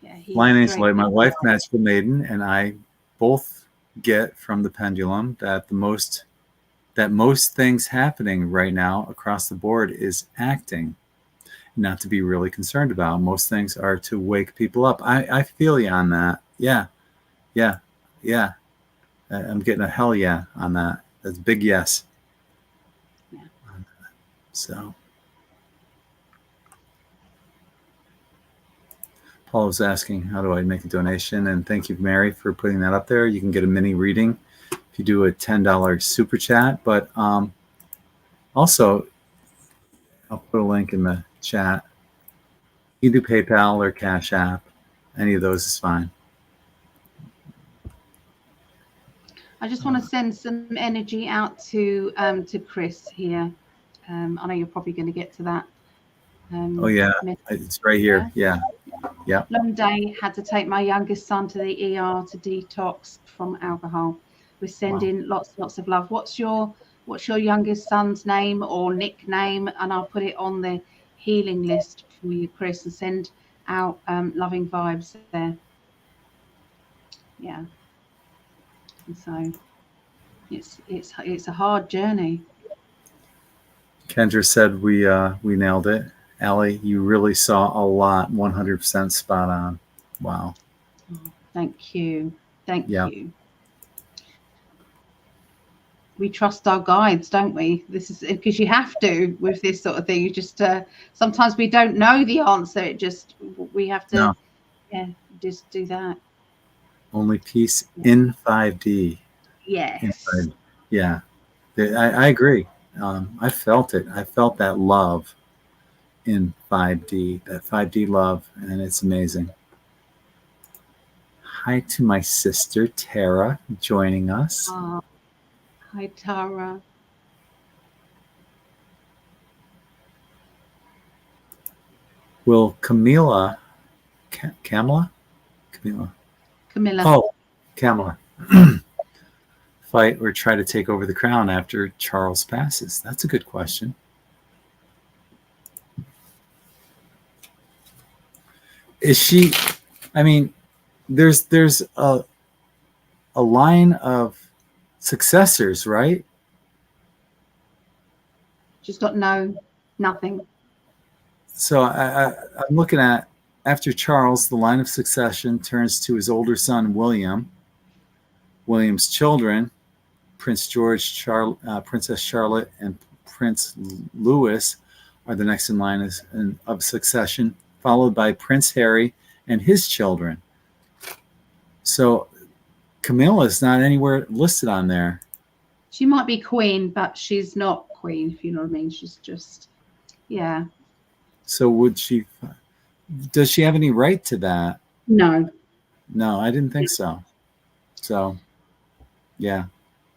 Yeah, My name's Lloyd. My wife, Magical Maiden, and I both get from the pendulum that most things happening right now across the board is acting, not to be really concerned about. Most things are to wake people up. I feel you on that. Yeah. I'm getting a hell yeah on that. That's a big yes. Yeah. So Paul was asking, how do I make a donation? And thank you, Mary, for putting that up there. You can get a mini reading if you do a $10 super chat. But also, I'll put a link in the chat. You can do PayPal or Cash App. Any of those is fine. I just want to send some energy out to Chris here. I know you're probably going to get to that. Oh yeah, it's right here. Yeah. Long day. Had to take my youngest son to the ER to detox from alcohol. We're sending lots of love. What's your youngest son's name or nickname? And I'll put it on the healing list for you, Chris, and send out loving vibes there. Yeah. And so it's a hard journey. Kendra said we nailed it. Ali, you really saw a lot. 100% spot on. Wow. Oh, thank you. Thank you. We trust our guides, don't we? This is because you have to with this sort of thing. You just sometimes we don't know the answer. It just we have to just do that. Only peace in 5D. Yes. Yeah. I agree. I felt it. I felt that love in 5D, that 5D love, and it's amazing. Hi to my sister, Tara, joining us. Hi, Tara. Will Camilla. Oh, Camilla. Fight or try to take over the crown after Charles passes? That's a good question. Is she? I mean, there's a line of successors, right? She's got nothing. So I'm looking at, after Charles, the line of succession turns to his older son, William. William's children, Prince George, Princess Charlotte, and Prince Louis, are the next in line of succession, followed by Prince Harry and his children. So Camilla is not anywhere listed on there. She might be queen, but she's not queen, if you know what I mean. She's just, yeah. So does she have any right to that? No, I didn't think so. So yeah,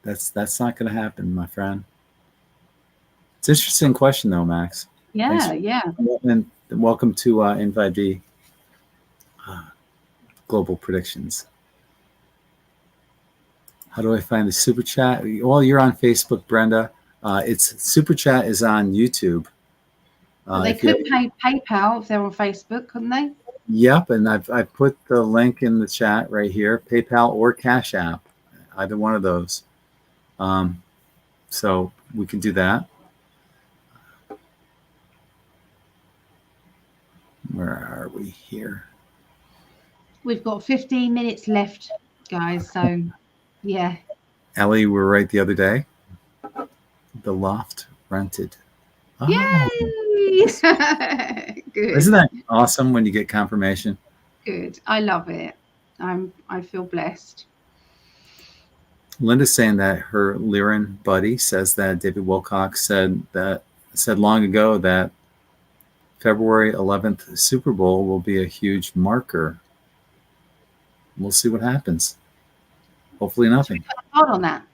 that's not going to happen, my friend. It's an interesting question though, Max. Yeah. And welcome to In5d Global Predictions. How do I find the super chat? Well, you're on Facebook, Brenda. It's super chat is on YouTube. They could pay PayPal if they're on Facebook, couldn't they? Yep, and I've put the link in the chat right here, PayPal or Cash App, either one of those. So we can do that. Where are we here? We've got 15 minutes left, guys. So, yeah. Ellie, we were right the other day. The loft rented. Oh. Yay! Good. Isn't that awesome when you get confirmation? Good. I love it. I feel blessed. Linda's saying that her Lyran buddy says that David Wilcox said long ago that February 11th Super Bowl will be a huge marker. We'll see what happens. Hopefully nothing. Should we put a card on that?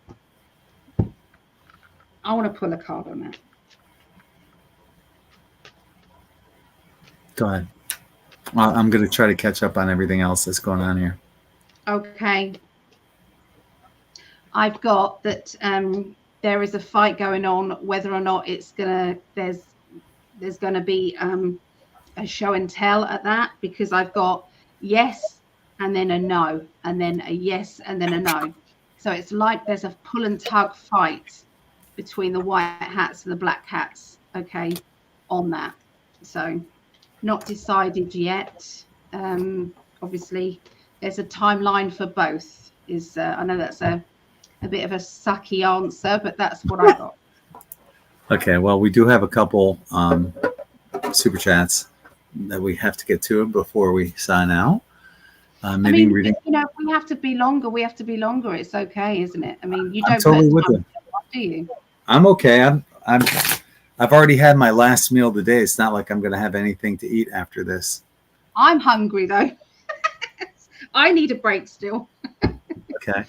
I want to pull a card on that. Go ahead. I'm going to try to catch up on everything else that's going on here. Okay. I've got that there is a fight going on, whether or not it's there's gonna be a show and tell at that, because I've got yes and then a no and then a yes and then a no. So it's like there's a pull and tug fight between the white hats and the black hats, okay, on that. So not decided yet. Obviously there's a timeline for both. I know that's a bit of a sucky answer, but that's what I got. Okay, well, we do have a couple super chats that we have to get to before we sign out. Reading. You know, if we have to be longer, we have to be longer. It's okay, isn't it? I mean, you don't totally with you. Do you? I'm okay. I've already had my last meal today. It's not like I'm going to have anything to eat after this. I'm hungry though. I need a break still. Okay.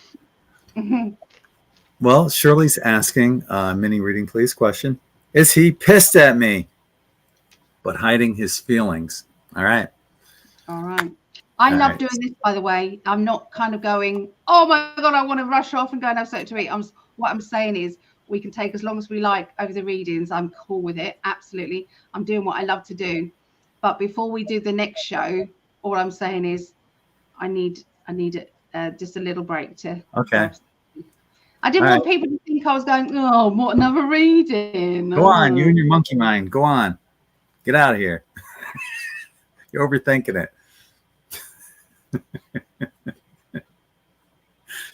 Well, Shirley's asking, mini reading, please. Question: is he pissed at me, but hiding his feelings? All right. All right. I love doing this, by the way. I'm not kind of going, oh my God, I want to rush off and go and have something to eat. What I'm saying is we can take as long as we like over the readings. I'm cool with it. Absolutely. I'm doing what I love to do. But before we do the next show, all I'm saying is I need just a little break to. Okay. I didn't want people to think I was going, oh, what another reading. Go on, you and your monkey mind. Go on. Get out of here. You're overthinking it.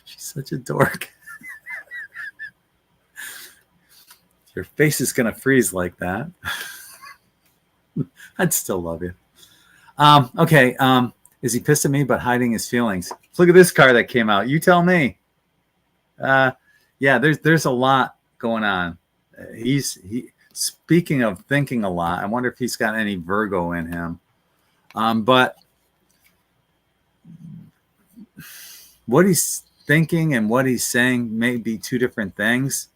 She's such a dork. Your face is going to freeze like that. I'd still love you. Okay. Is he pissed at me but hiding his feelings? Look at this card that came out. You tell me. Yeah, there's a lot going on. Speaking of thinking a lot, I wonder if he's got any Virgo in him. But what he's thinking and what he's saying may be two different things.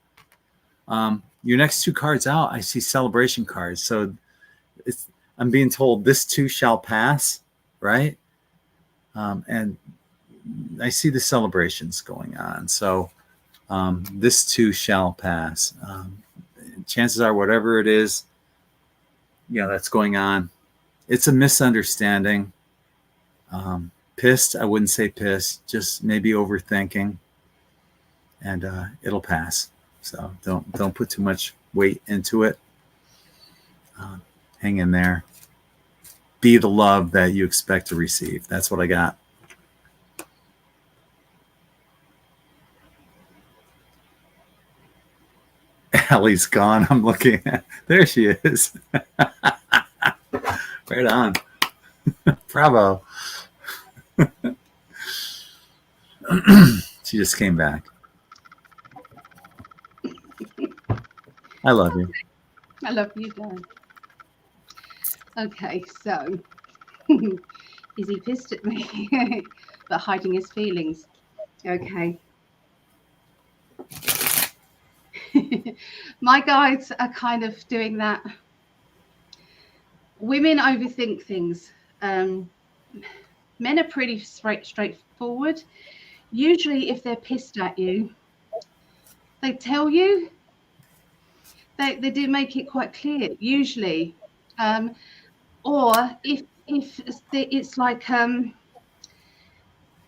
Your next two cards out, I see celebration cards. So I'm being told this too shall pass, right? And I see the celebrations going on. So this too shall pass. Chances are whatever it is, that's going on, it's a misunderstanding. Pissed, I wouldn't say pissed, just maybe overthinking, and it'll pass. So don't put too much weight into it. Hang in there. Be the love that you expect to receive. That's what I got. Allie's gone. I'm looking at. There she is. Right on. Bravo. She just came back. I love you. I love you, Dan. Okay, so is he pissed at me but hiding his feelings? Okay. My guides are kind of doing that. Women overthink things. Men are pretty straightforward. Usually if they're pissed at you, they tell you. They do make it quite clear, usually. Or if it's like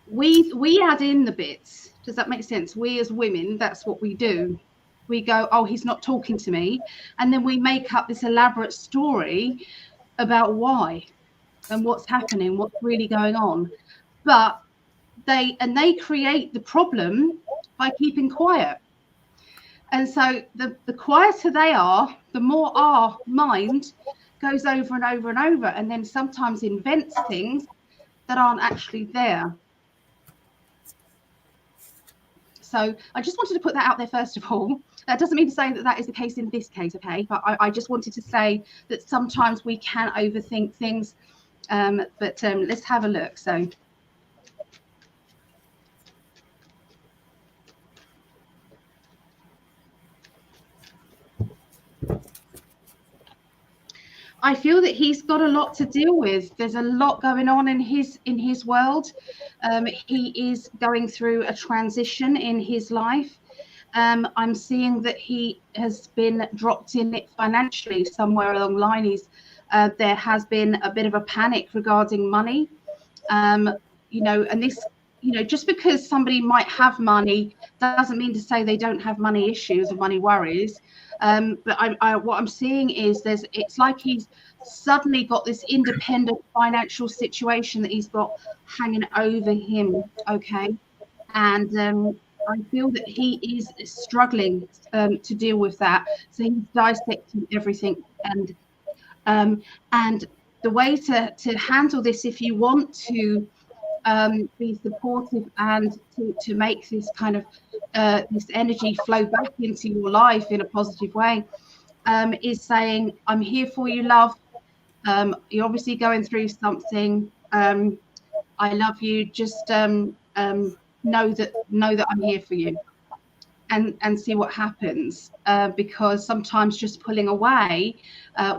we add in the bits. Does that make sense? We as women, that's what we do. We go, oh, he's not talking to me, and then we make up this elaborate story about why and what's happening, what's really going on. But they create the problem by keeping quiet. And so the quieter they are, the more our mind goes over and over and over, and then sometimes invents things that aren't actually there. So I just wanted to put that out there first of all. That doesn't mean to say that that is the case in this case, okay? But I just wanted to say that sometimes we can overthink things. But let's have a look. So I feel that he's got a lot to deal with. There's a lot going on in his world. He is going through a transition in his life. I'm seeing that he has been dropped in it financially somewhere along the line. There has been a bit of a panic regarding money. And this, just because somebody might have money doesn't mean to say they don't have money issues or money worries. But what I'm seeing is it's like he's suddenly got this independent financial situation that he's got hanging over him. Okay. And I feel that he is struggling to deal with that. So he's dissecting everything. And the way to handle this, if you want to be supportive and to make this kind of this energy flow back into your life in a positive way, is saying, I'm here for you, love. You're obviously going through something. I love you. Just know that I'm here for you, and see what happens. Because sometimes just pulling away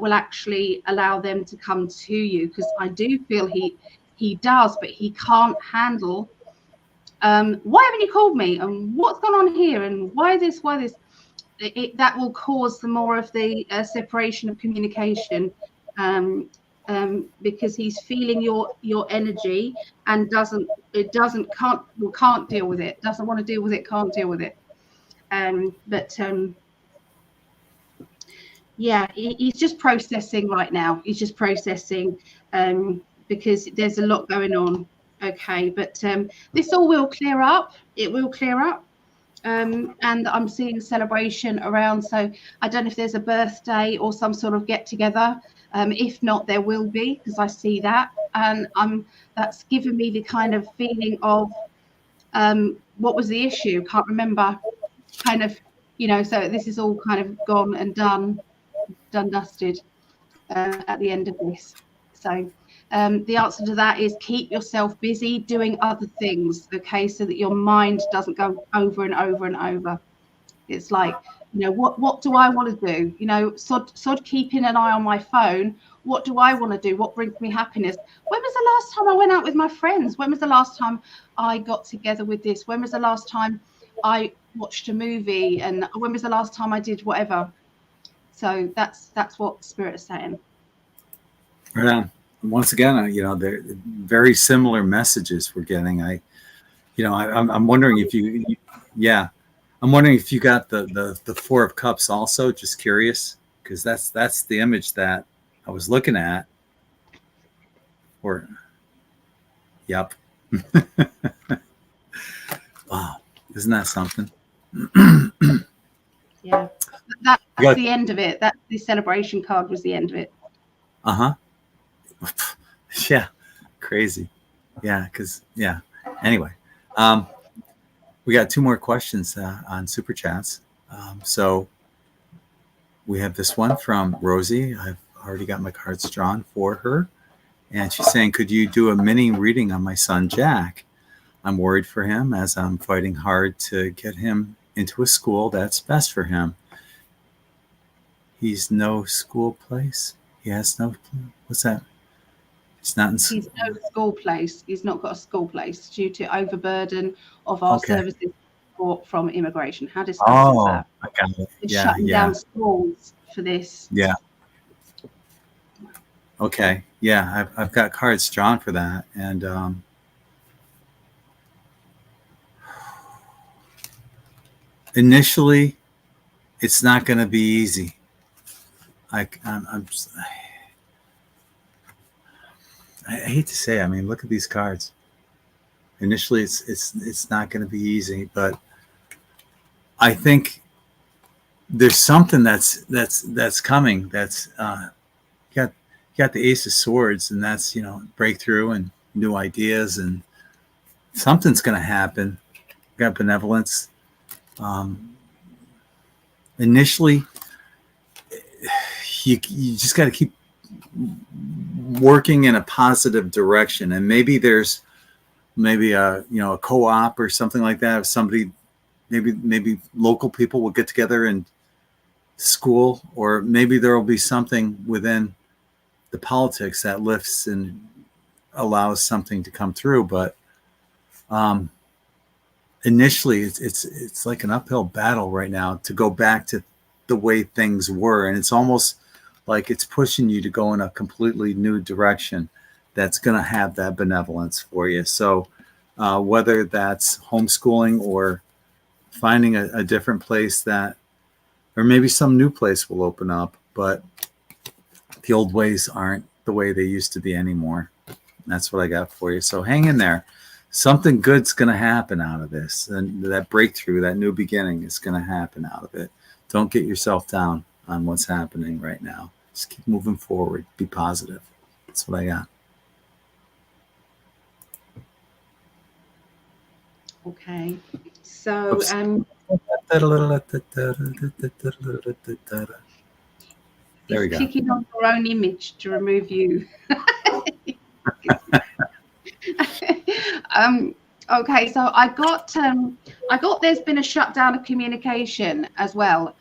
will actually allow them to come to you. Because I do feel he does, but he can't handle. Why haven't you called me? And what's gone on here? And why this? That will cause more of the separation of communication. Because he's feeling your energy and can't deal with it, doesn't want to deal with it, can't deal with it. Yeah, he's just processing right now. He's just processing because there's a lot going on. Okay, but this all will clear up. It will clear up. And I'm seeing celebration around. So I don't know if there's a birthday or some sort of get together. If not, there will be, because I see that. And that's given me the kind of feeling of what was the issue? Can't remember. Kind of, so this is all kind of gone and done, dusted at the end of this. So the answer to that is keep yourself busy doing other things, okay, so that your mind doesn't go over and over and over. It's like, what do I want to do? Sod keeping an eye on my phone. What do I want to do? What brings me happiness? When was the last time I went out with my friends? When was the last time I got together with this? When was the last time I watched a movie? And when was the last time I did whatever? So that's what Spirit is saying. Right on. Once again, they're very similar messages we're getting. I'm wondering if I'm wondering if you got the Four of Cups also. Just curious, because that's the image that I was looking at. Yep. Wow, isn't that something? Yeah, that's the end of it. That the celebration card was the end of it. Yeah, crazy. Yeah, because Anyway, we got two more questions on Super Chats. So we have this one from Rosie. I've already got my cards drawn for her. And she's saying, could you do a mini reading on my son, Jack? I'm worried for him as I'm fighting hard to get him into a school that's best for him. He's no school place. He has no, what's that? He's not in school. He's no school place. He's not got a school place due to overburden of our services from immigration. How disgusting is that? I got it. They're shutting down schools for this. Yeah. Okay. Yeah, I've got cards drawn for that, and initially, it's not going to be easy. I hate to say, look at these cards. Initially, it's not going to be easy, but I think there's something that's coming. That's you got the Ace of Swords, and that's breakthrough and new ideas, and something's going to happen. You got benevolence. Initially, you just got to keep working in a positive direction, and maybe there's a co-op or something like that. If somebody, maybe local people will get together in school, or maybe there will be something within the politics that lifts and allows something to come through. But initially, it's like an uphill battle right now to go back to the way things were, and it's almost like it's pushing you to go in a completely new direction that's going to have that benevolence for you. So whether that's homeschooling or finding a different place that, or maybe some new place will open up, but the old ways aren't the way they used to be anymore. That's what I got for you. So hang in there. Something good's going to happen out of this. And that breakthrough, that new beginning is going to happen out of it. Don't get yourself down on what's happening right now. Just keep moving forward. Be positive. That's what I got. Okay. So, there we go. Clicking on your own image to remove you. Okay, so I got there's been a shutdown of communication as well,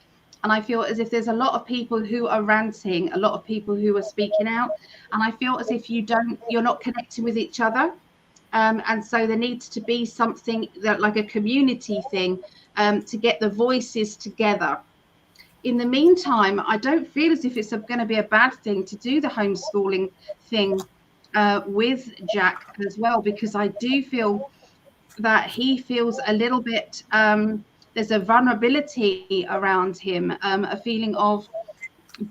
and I feel as if there's a lot of people who are ranting, a lot of people who are speaking out, and I feel as if you're not connecting with each other, and so there needs to be something that like a community thing to get the voices together. In the meantime, I don't feel as if it's going to be a bad thing to do the homeschooling thing with Jack as well, because I do feel that he feels a little bit there's a vulnerability around him, a feeling of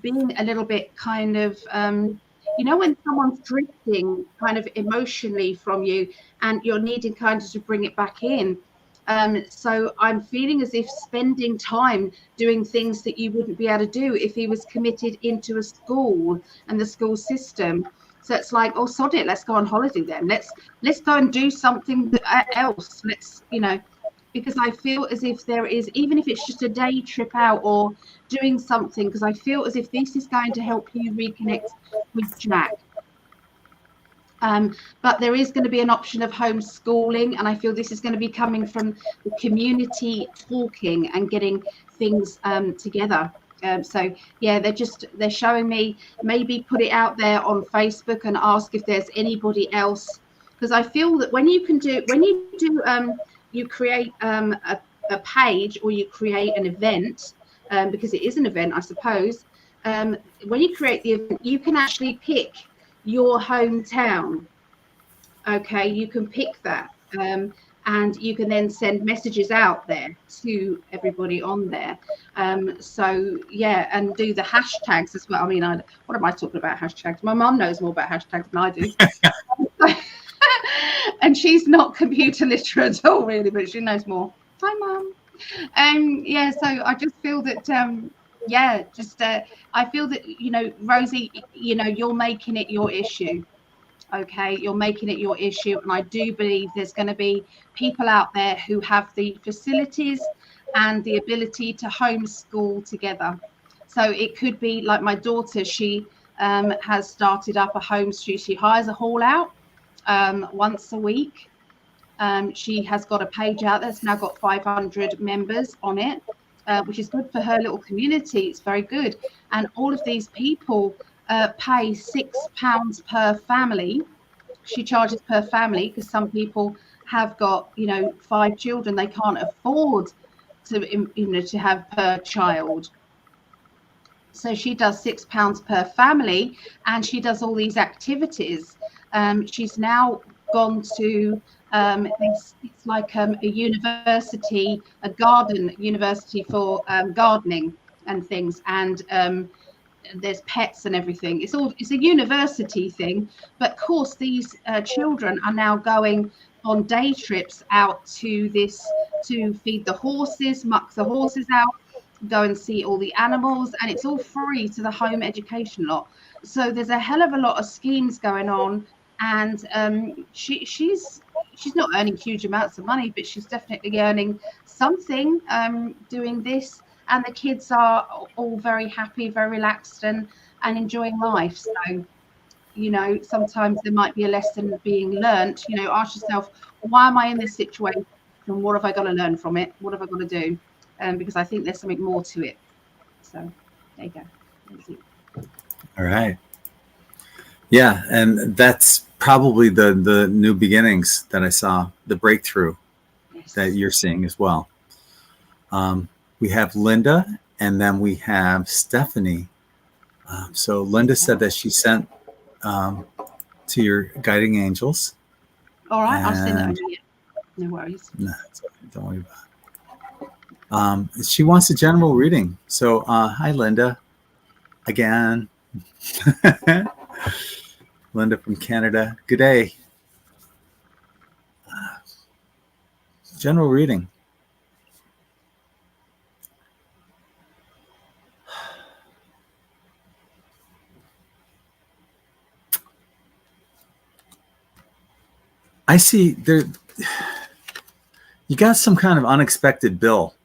being a little bit kind of when someone's drifting kind of emotionally from you and you're needing kind of to bring it back in. So I'm feeling as if spending time doing things that you wouldn't be able to do if he was committed into a school and the school system. So it's like, oh, sod it, let's go on holiday then. Let's go and do something else. Because I feel as if there is, even if it's just a day trip out or doing something, because I feel as if this is going to help you reconnect with Jack. But there is going to be an option of homeschooling, and I feel this is going to be coming from the community talking and getting things together. So yeah, they're showing me maybe put it out there on Facebook and ask if there's anybody else, because I feel that when you you create a page or you create an event, because it is an event, I suppose. When you create the event, you can actually pick your hometown. Okay, you can pick that, and you can then send messages out there to everybody on there. So yeah, and do the hashtags as well. I mean, what am I talking about hashtags? My mum knows more about hashtags than I do. And she's not computer literate at all, really, but she knows more. Hi, Mum. Yeah, so I just feel that I feel that Rosie, you're making it your issue. Okay, you're making it your issue, and I do believe there's going to be people out there who have the facilities and the ability to homeschool together. So it could be like my daughter, she has started up a homeschool. She hires a hall out once a week. She has got a page out that's now got 500 members on it, which is good for her little community. It's very good. And all of these people pay £6 per family. She charges per family because some people have got 5 children. They can't afford to have per child. So she does £6 per family, and she does all these activities. She's now gone to it's like a university, a garden university for gardening and things, and there's pets and everything. It's a university thing, but of course these children are now going on day trips out to feed the horses, muck the horses out, go and see all the animals, and it's all free to the home education lot. So there's a hell of a lot of schemes going on, and she's not earning huge amounts of money, but she's definitely earning something doing this, and the kids are all very happy, very relaxed, and enjoying life. So sometimes there might be a lesson being learnt. Ask yourself, why am I in this situation, and what have I got to learn from it? What have I got to do? Because I think there's something more to it. So there you go. All right. Yeah, and that's probably the new beginnings that I saw, the breakthrough that Yes. you're seeing as well. We have Linda, and then we have Stephanie. So Linda said that she sent um, to your guiding angels, All right, I'll send it over. and Yeah, no worries. no, don't worry about it. She wants a general reading. So hi, Linda, again. Linda from Canada. Good day. General reading. I see there. You got some kind of unexpected bill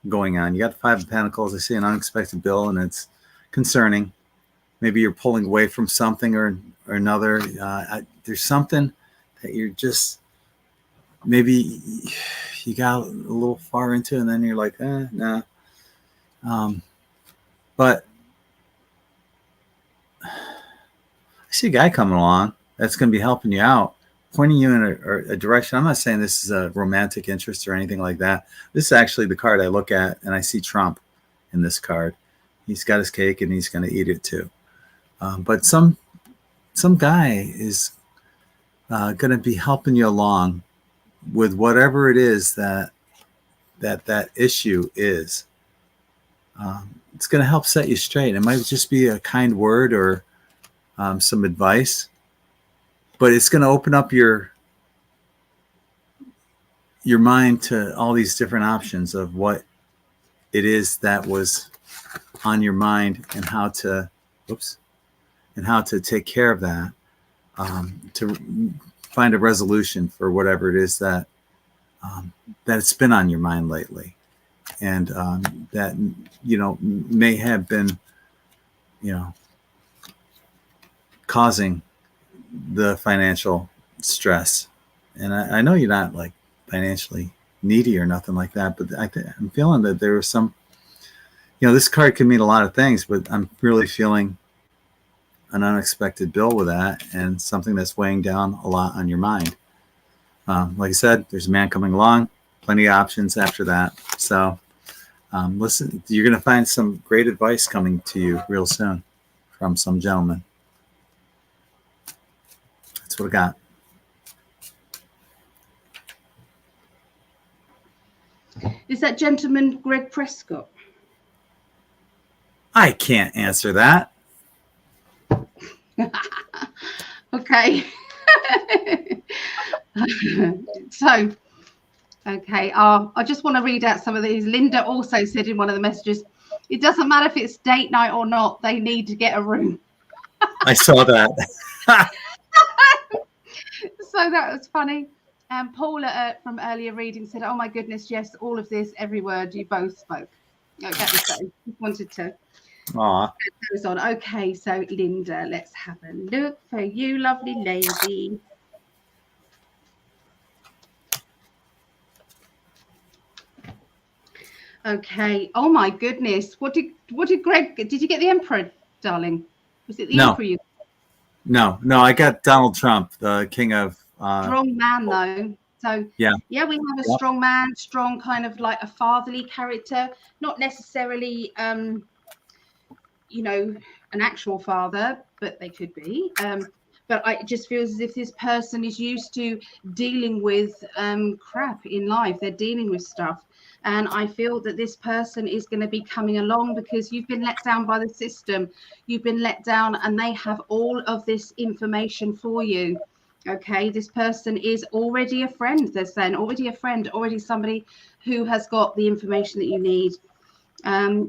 going on. You got the Five of Pentacles. I see an unexpected bill, and it's concerning. Maybe you're pulling away from something or another. There's something that you're just maybe you got a little far into, and then you're like, nah. But I see a guy coming along that's going to be helping you out, pointing you in a direction. I'm not saying this is a romantic interest or anything like that. This is actually the card I look at, and I see Trump in this card. He's got his cake, and he's going to eat it too. But some guy is going to be helping you along with whatever it is that issue is. It's going to help set you straight. It might just be a kind word or some advice, but it's going to open up your mind to all these different options of what it is that was on your mind and how to take care of that, to find a resolution for whatever it is that it's been on your mind lately, and that may have been causing the financial stress. And I know you're not like financially needy or nothing like that, but I'm feeling that there was some, this card can mean a lot of things, but I'm really feeling an unexpected bill with that, and something that's weighing down a lot on your mind. Like I said, there's a man coming along, plenty of options after that. So listen, you're going to find some great advice coming to you real soon from some gentleman. That's what I got. Is that gentleman Gregg Prescott? I can't answer that. Okay. So, okay. I just want to read out some of these. Linda also said in one of the messages, it doesn't matter if it's date night or not, they need to get a room. I saw that. So that was funny. And Paula from earlier reading said, oh my goodness, yes, all of this, every word you both spoke. Okay, so just wanted to goes on. Okay, so Linda, let's have a look for you, lovely lady. Okay. Oh my goodness. What did Greg? Did you get the Emperor, darling? Was it the Emperor you? No. I got Donald Trump, the king of strong man though. So yeah, we have a strong man, strong kind of like a fatherly character, not necessarily an actual father, but they could be. But it just feels as if this person is used to dealing with crap in life. They're dealing with stuff. And I feel that this person is going to be coming along because you've been let down by the system. You've been let down, and they have all of this information for you. Okay, this person is already a friend. They're saying already a friend, already somebody who has got the information that you need.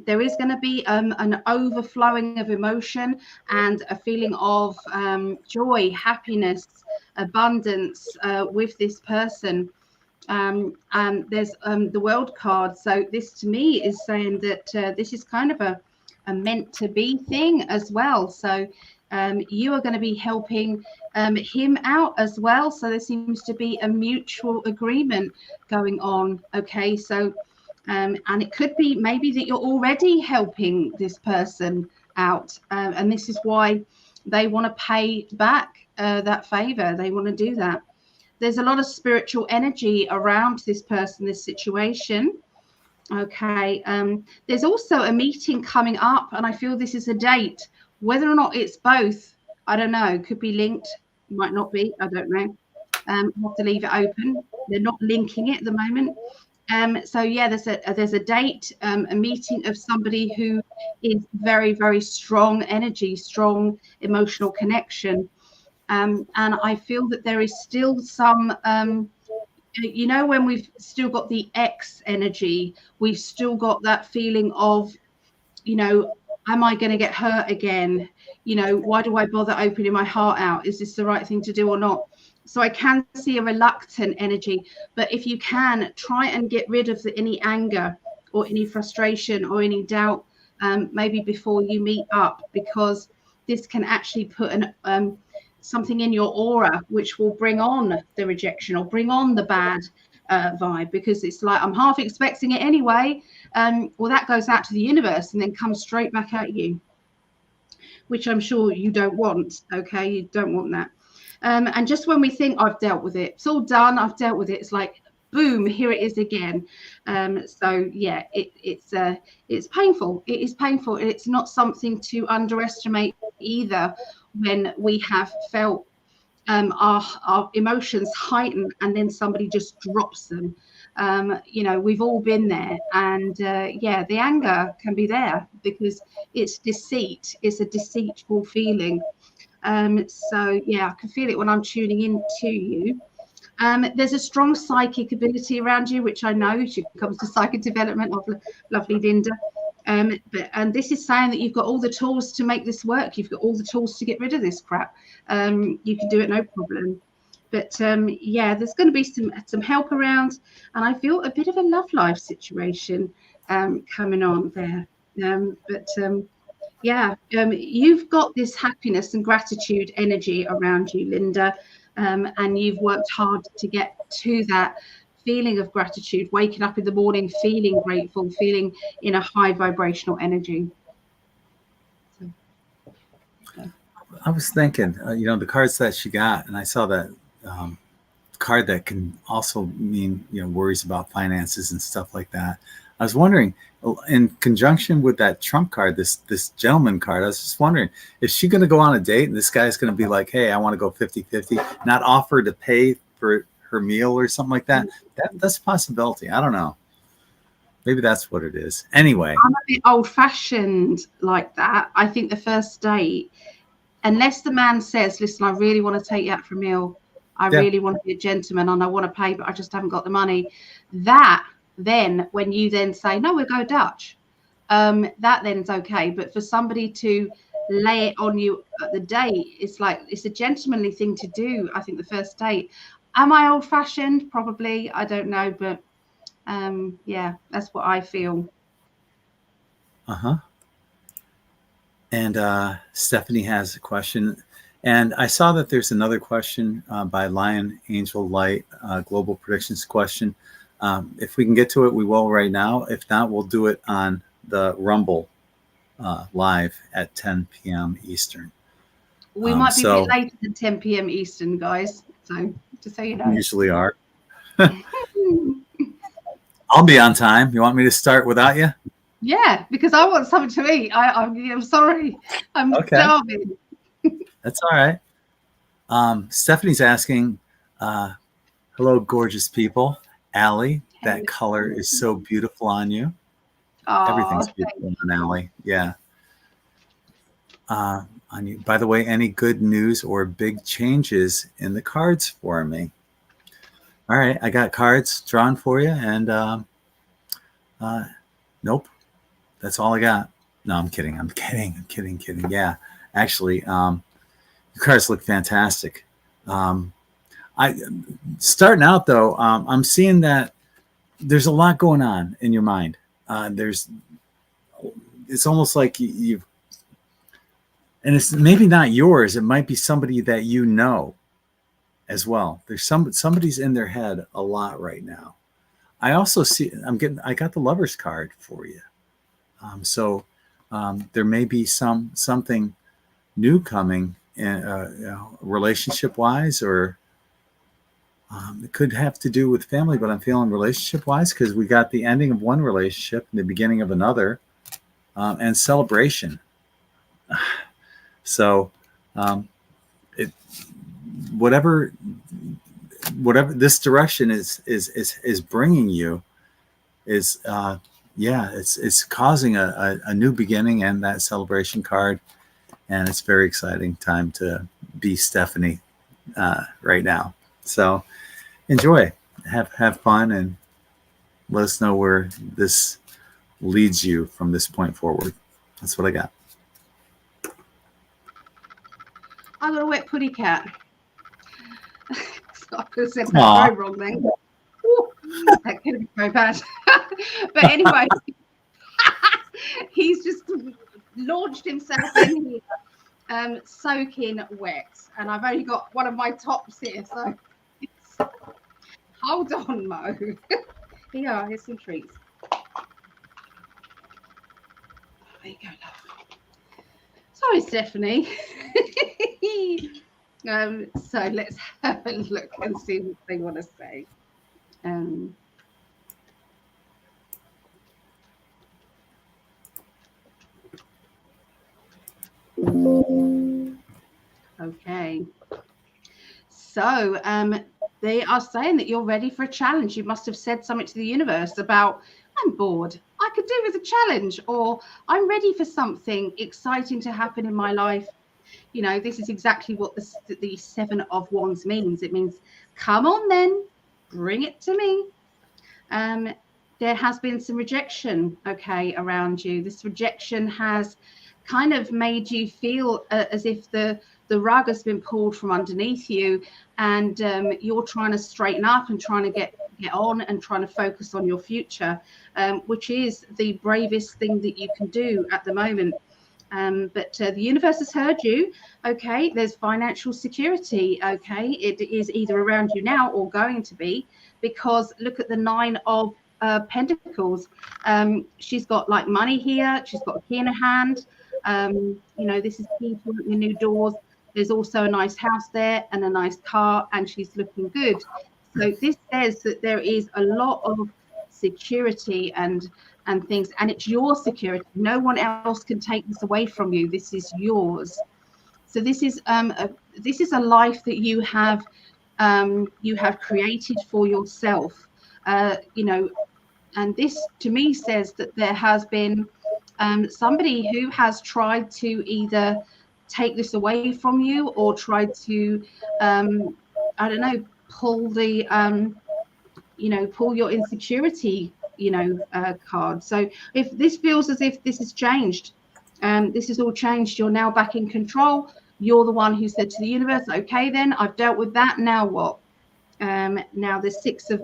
There is going to be an overflowing of emotion and a feeling of joy, happiness, abundance with this person. And there's the World card. So this to me is saying that this is kind of a meant to be thing as well. So you are going to be helping him out as well. So there seems to be a mutual agreement going on. Okay, so and it could be maybe that you're already helping this person out, and this is why they want to pay back that favor. They want to do that. There's a lot of spiritual energy around this person, this situation. Okay. There's also a meeting coming up, and I feel this is a date. Whether or not it's both, I don't know. Could be linked, might not be. I don't know. We'll have to leave it open. They're not linking it at the moment. So yeah, there's a date, a meeting of somebody who is very, very strong energy, strong emotional connection. And I feel that there is still some, you know, when we've still got the X energy, we've still got that feeling of, you know, am I going to get hurt again? You know, why do I bother opening my heart out? Is this the right thing to do or not? So I can see a reluctant energy, but if you can, try and get rid of any anger or any frustration or any doubt, maybe before you meet up, because this can actually put something in your aura which will bring on the rejection or bring on the bad vibe, because it's like, I'm half expecting it anyway. Well, that goes out to the universe and then comes straight back at you, which I'm sure you don't want. Okay, you don't want that. And just when we think I've dealt with it, it's all done, I've dealt with it, it's like, boom, here it is again. So yeah, it's painful. It is painful. It's not something to underestimate either, when we have felt our emotions heighten and then somebody just drops them. You know, we've all been there, and yeah, the anger can be there because it's deceit. It's a deceitful feeling. So yeah, I can feel it when I'm tuning in to you. There's a strong psychic ability around you, which I know she comes to psychic development of lovely Linda. And this is saying that you've got all the tools to make this work. You've got all the tools to get rid of this crap. You can do it, no problem. But yeah, there's going to be some help around, and I feel a bit of a love life situation coming on there. Yeah, you've got this happiness and gratitude energy around you, Linda, and you've worked hard to get to that feeling of gratitude, waking up in the morning feeling grateful, feeling in a high vibrational energy. So, okay. I was thinking, you know, the cards that she got, and I saw that card that can also mean, you know, worries about finances and stuff like that. I was wondering, in conjunction with that Trump card, this gentleman card, I was just wondering, is she going to go on a date and this guy's going to be like, hey, I want to go 50-50, not offer to pay for her meal or something like that? That's a possibility. I don't know. Maybe that's what it is. Anyway. I'm a bit old-fashioned like that. I think the first date, unless the man says, listen, I really want to take you out for a meal, I really want to be a gentleman and I want to pay, but I just haven't got the money. That then, when you then say, no, we'll go Dutch, that then is okay. But for somebody to lay it on you at the date, it's like, it's a gentlemanly thing to do. I think the first date. Am I old-fashioned? Probably. I don't know, but yeah, that's what I feel. And Stephanie has a question, and I saw that there's another question by Lion Angel Light, global predictions question. If we can get to it, we will right now. If not, we'll do it on the Rumble live at 10 p.m. Eastern. We might be a bit later than 10 p.m. Eastern, guys. So just so you know. We usually are. I'll be on time. You want me to start without you? Yeah, because I want something to eat. I'm sorry. I'm starving. That's all right. Stephanie's asking, hello, gorgeous people. Ali, that color is so beautiful on you. Everything's beautiful on Ali. Yeah. On you. By the way, any good news or big changes in the cards for me? All right, I got cards drawn for you, and nope, that's all I got. No, I'm kidding. I'm kidding. Yeah, actually, your cards look fantastic. Starting out though, I'm seeing that there's a lot going on in your mind. It's almost like you've, and it's maybe not yours. It might be somebody that you know as well. There's somebody's in their head a lot right now. I also see, I got the Lover's card for you. So there may be something new coming, relationship wise, or it could have to do with family, but I'm feeling relationship wise because we got the ending of one relationship and the beginning of another, and celebration. So, it whatever this direction is bringing you is it's causing a new beginning and that celebration card, and it's very exciting time to be Stephanie right now. So enjoy, have fun, and let us know where this leads you from this point forward. That's what I got. I got a wet putty cat. I could have said that very wrong then. Ooh, that could have been very bad. But anyway, he's just launched himself in here, soaking wet. And I've only got one of my tops here, so hold on, Mo. Here, here's some treats. There you go, love. Sorry, Stephanie. So let's have a look and see what they want to say. Okay. So they are saying that you're ready for a challenge. You must have said something to the universe about, I'm bored, I could do with a challenge, or I'm ready for something exciting to happen in my life. You know, this is exactly what the Seven of Wands means. It means, come on then, bring it to me. There has been some rejection, okay, around you. This rejection has kind of made you feel as if the rug has been pulled from underneath you, and you're trying to straighten up and trying to get on and trying to focus on your future, which is the bravest thing that you can do at the moment. But the universe has heard you. Okay, there's financial security. Okay, it is either around you now or going to be, because look at the Nine of Pentacles. She's got like money here. She's got a key in her hand. You know, this is key to opening new doors. There's also a nice house there and a nice car, and she's looking good. So this says that there is a lot of security and things, and it's your security. No one else can take this away from you. This is yours. So this is a life that you have created for yourself. You know, and this to me says that there has been somebody who has tried to either take this away from you or tried to I don't know, pull the pull your insecurity card. So if this feels as if this has changed, this is all changed, you're now back in control. You're the one who said to the universe, okay, then I've dealt with that, now what? Now the six of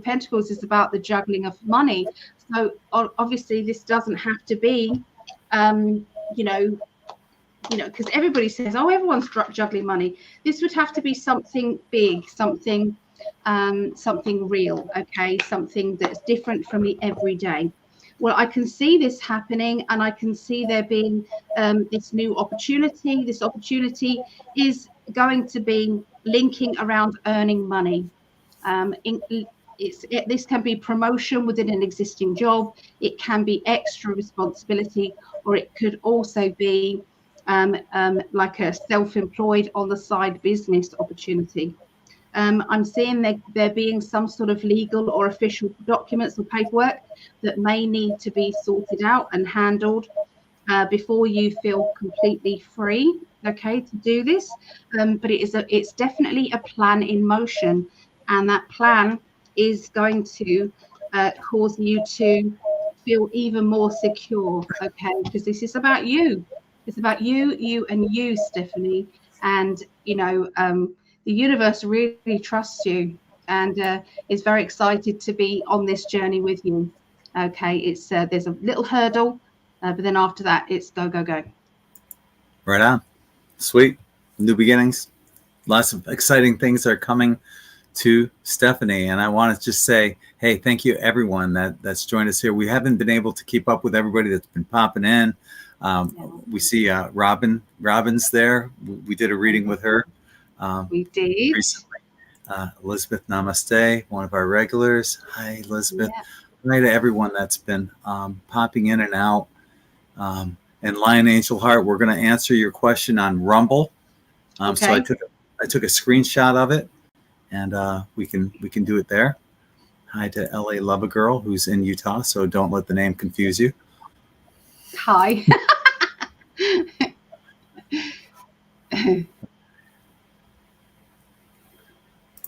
Pentacles is about the juggling of money. So obviously this doesn't have to be because everybody says, oh, everyone's juggling money. This would have to be something big, something real, okay, something that's different from the everyday. Well, I can see this happening, and I can see there being this new opportunity. This opportunity is going to be linking around earning money. This can be promotion within an existing job. It can be extra responsibility, or it could also be like a self-employed on the side business opportunity. I'm seeing there being some sort of legal or official documents or paperwork that may need to be sorted out and handled before you feel completely free, okay, to do this. But it's definitely a plan in motion, and that plan is going to cause you to feel even more secure, okay, because this is about you. It's about you, and you, Stephanie, and the universe really trusts you and is very excited to be on this journey with you. Okay, it's there's a little hurdle, but then after that, it's go, go, go. Right on. Sweet. New beginnings. Lots of exciting things are coming to Stephanie. And I want to just say, hey, thank you, everyone that's joined us here. We haven't been able to keep up with everybody that's been popping in. We see Robin's there. We did a reading with her. We did. Recently. Elizabeth Namaste, one of our regulars. Hi, Elizabeth. Yeah. Hi to everyone that's been popping in and out. And Lion Angel Heart, we're going to answer your question on Rumble. Okay. So I took a screenshot of it, and we can do it there. Hi to LA Love a Girl, who's in Utah, so don't let the name confuse you. Hi.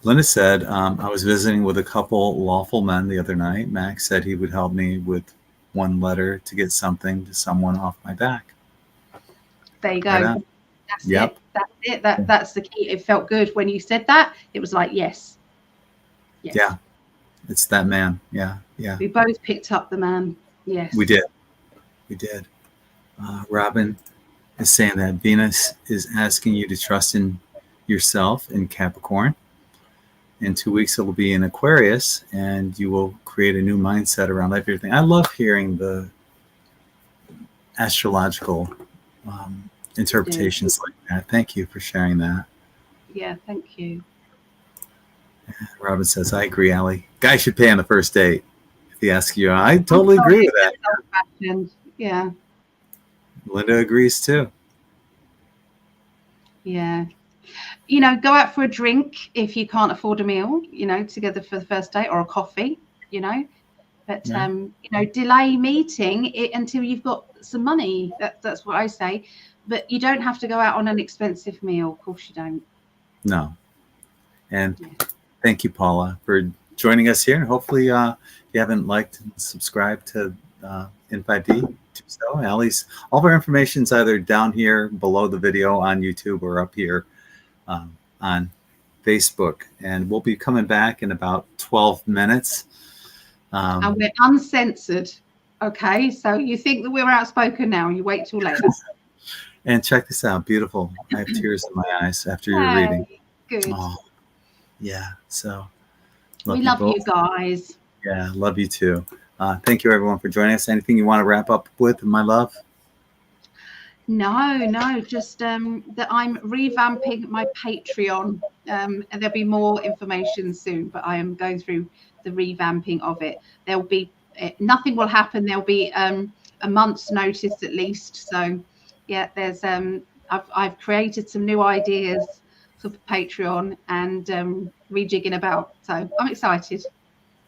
Linda said, I was visiting with a couple lawful men the other night. Max said he would help me with one letter to get something to someone off my back. There you go. Right, that's yep. it. That's it. That's the key. It felt good when you said that. It was like, yes. Yeah. It's that man. Yeah. Yeah. We both picked up the man. Yes. We did. We did. Robin is saying that Venus is asking you to trust in yourself in Capricorn. In 2 weeks, it will be in Aquarius, and you will create a new mindset around life. Everything. I love hearing the astrological interpretations like that. Thank you for sharing that. Yeah, thank you. Robin says, I agree, Ali. Guy should pay on the first date if he asks you. I totally agree with that. Yeah. Linda agrees too. Yeah. Go out for a drink if you can't afford a meal, together for the first date, or a coffee, but delay meeting it until you've got some money. That's what I say. But you don't have to go out on an expensive meal. Of course you don't. No. And thank you, Paula, for joining us here. And hopefully if you haven't liked and subscribed to In5d, do so. Ali's, all of our information is either down here below the video on YouTube or up here on Facebook. And we'll be coming back in about 12 minutes. And we're uncensored. Okay, so you think that we're outspoken now, you wait till later. And check this out. Beautiful. I have tears in my eyes after your reading. Good. Oh, yeah. So we love you guys. Yeah, love you too. Thank you, everyone, for joining us. Anything you want to wrap up with, my love? No, just that I'm revamping my Patreon, and there'll be more information soon, but I am going through the revamping of it. There'll be nothing will happen. There'll be a month's notice at least. So yeah, there's I've created some new ideas for Patreon and rejigging about. So I'm excited.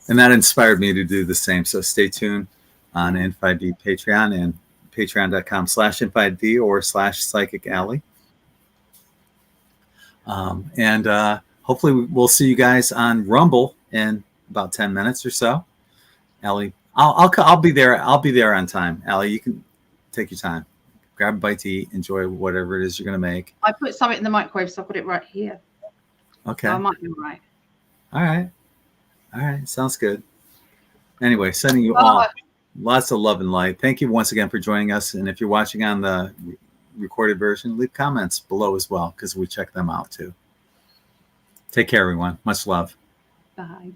And that inspired me to do the same. So stay tuned on In5d Patreon and patreon.com/In5d or /PsychicAlly. And hopefully we'll see you guys on Rumble in about 10 minutes or so. Ali, I'll be there. I'll be there on time. Ali, you can take your time. Grab a bite to eat. Enjoy whatever it is you're going to make. I put something in the microwave, so I put it right here. Okay. So I might be all right. All right. All right. Sounds good. Anyway, sending you all lots of love and light. Thank you once again for joining us. And if you're watching on the recorded version, leave comments below as well, because we check them out too. Take care, everyone. Much love. Bye.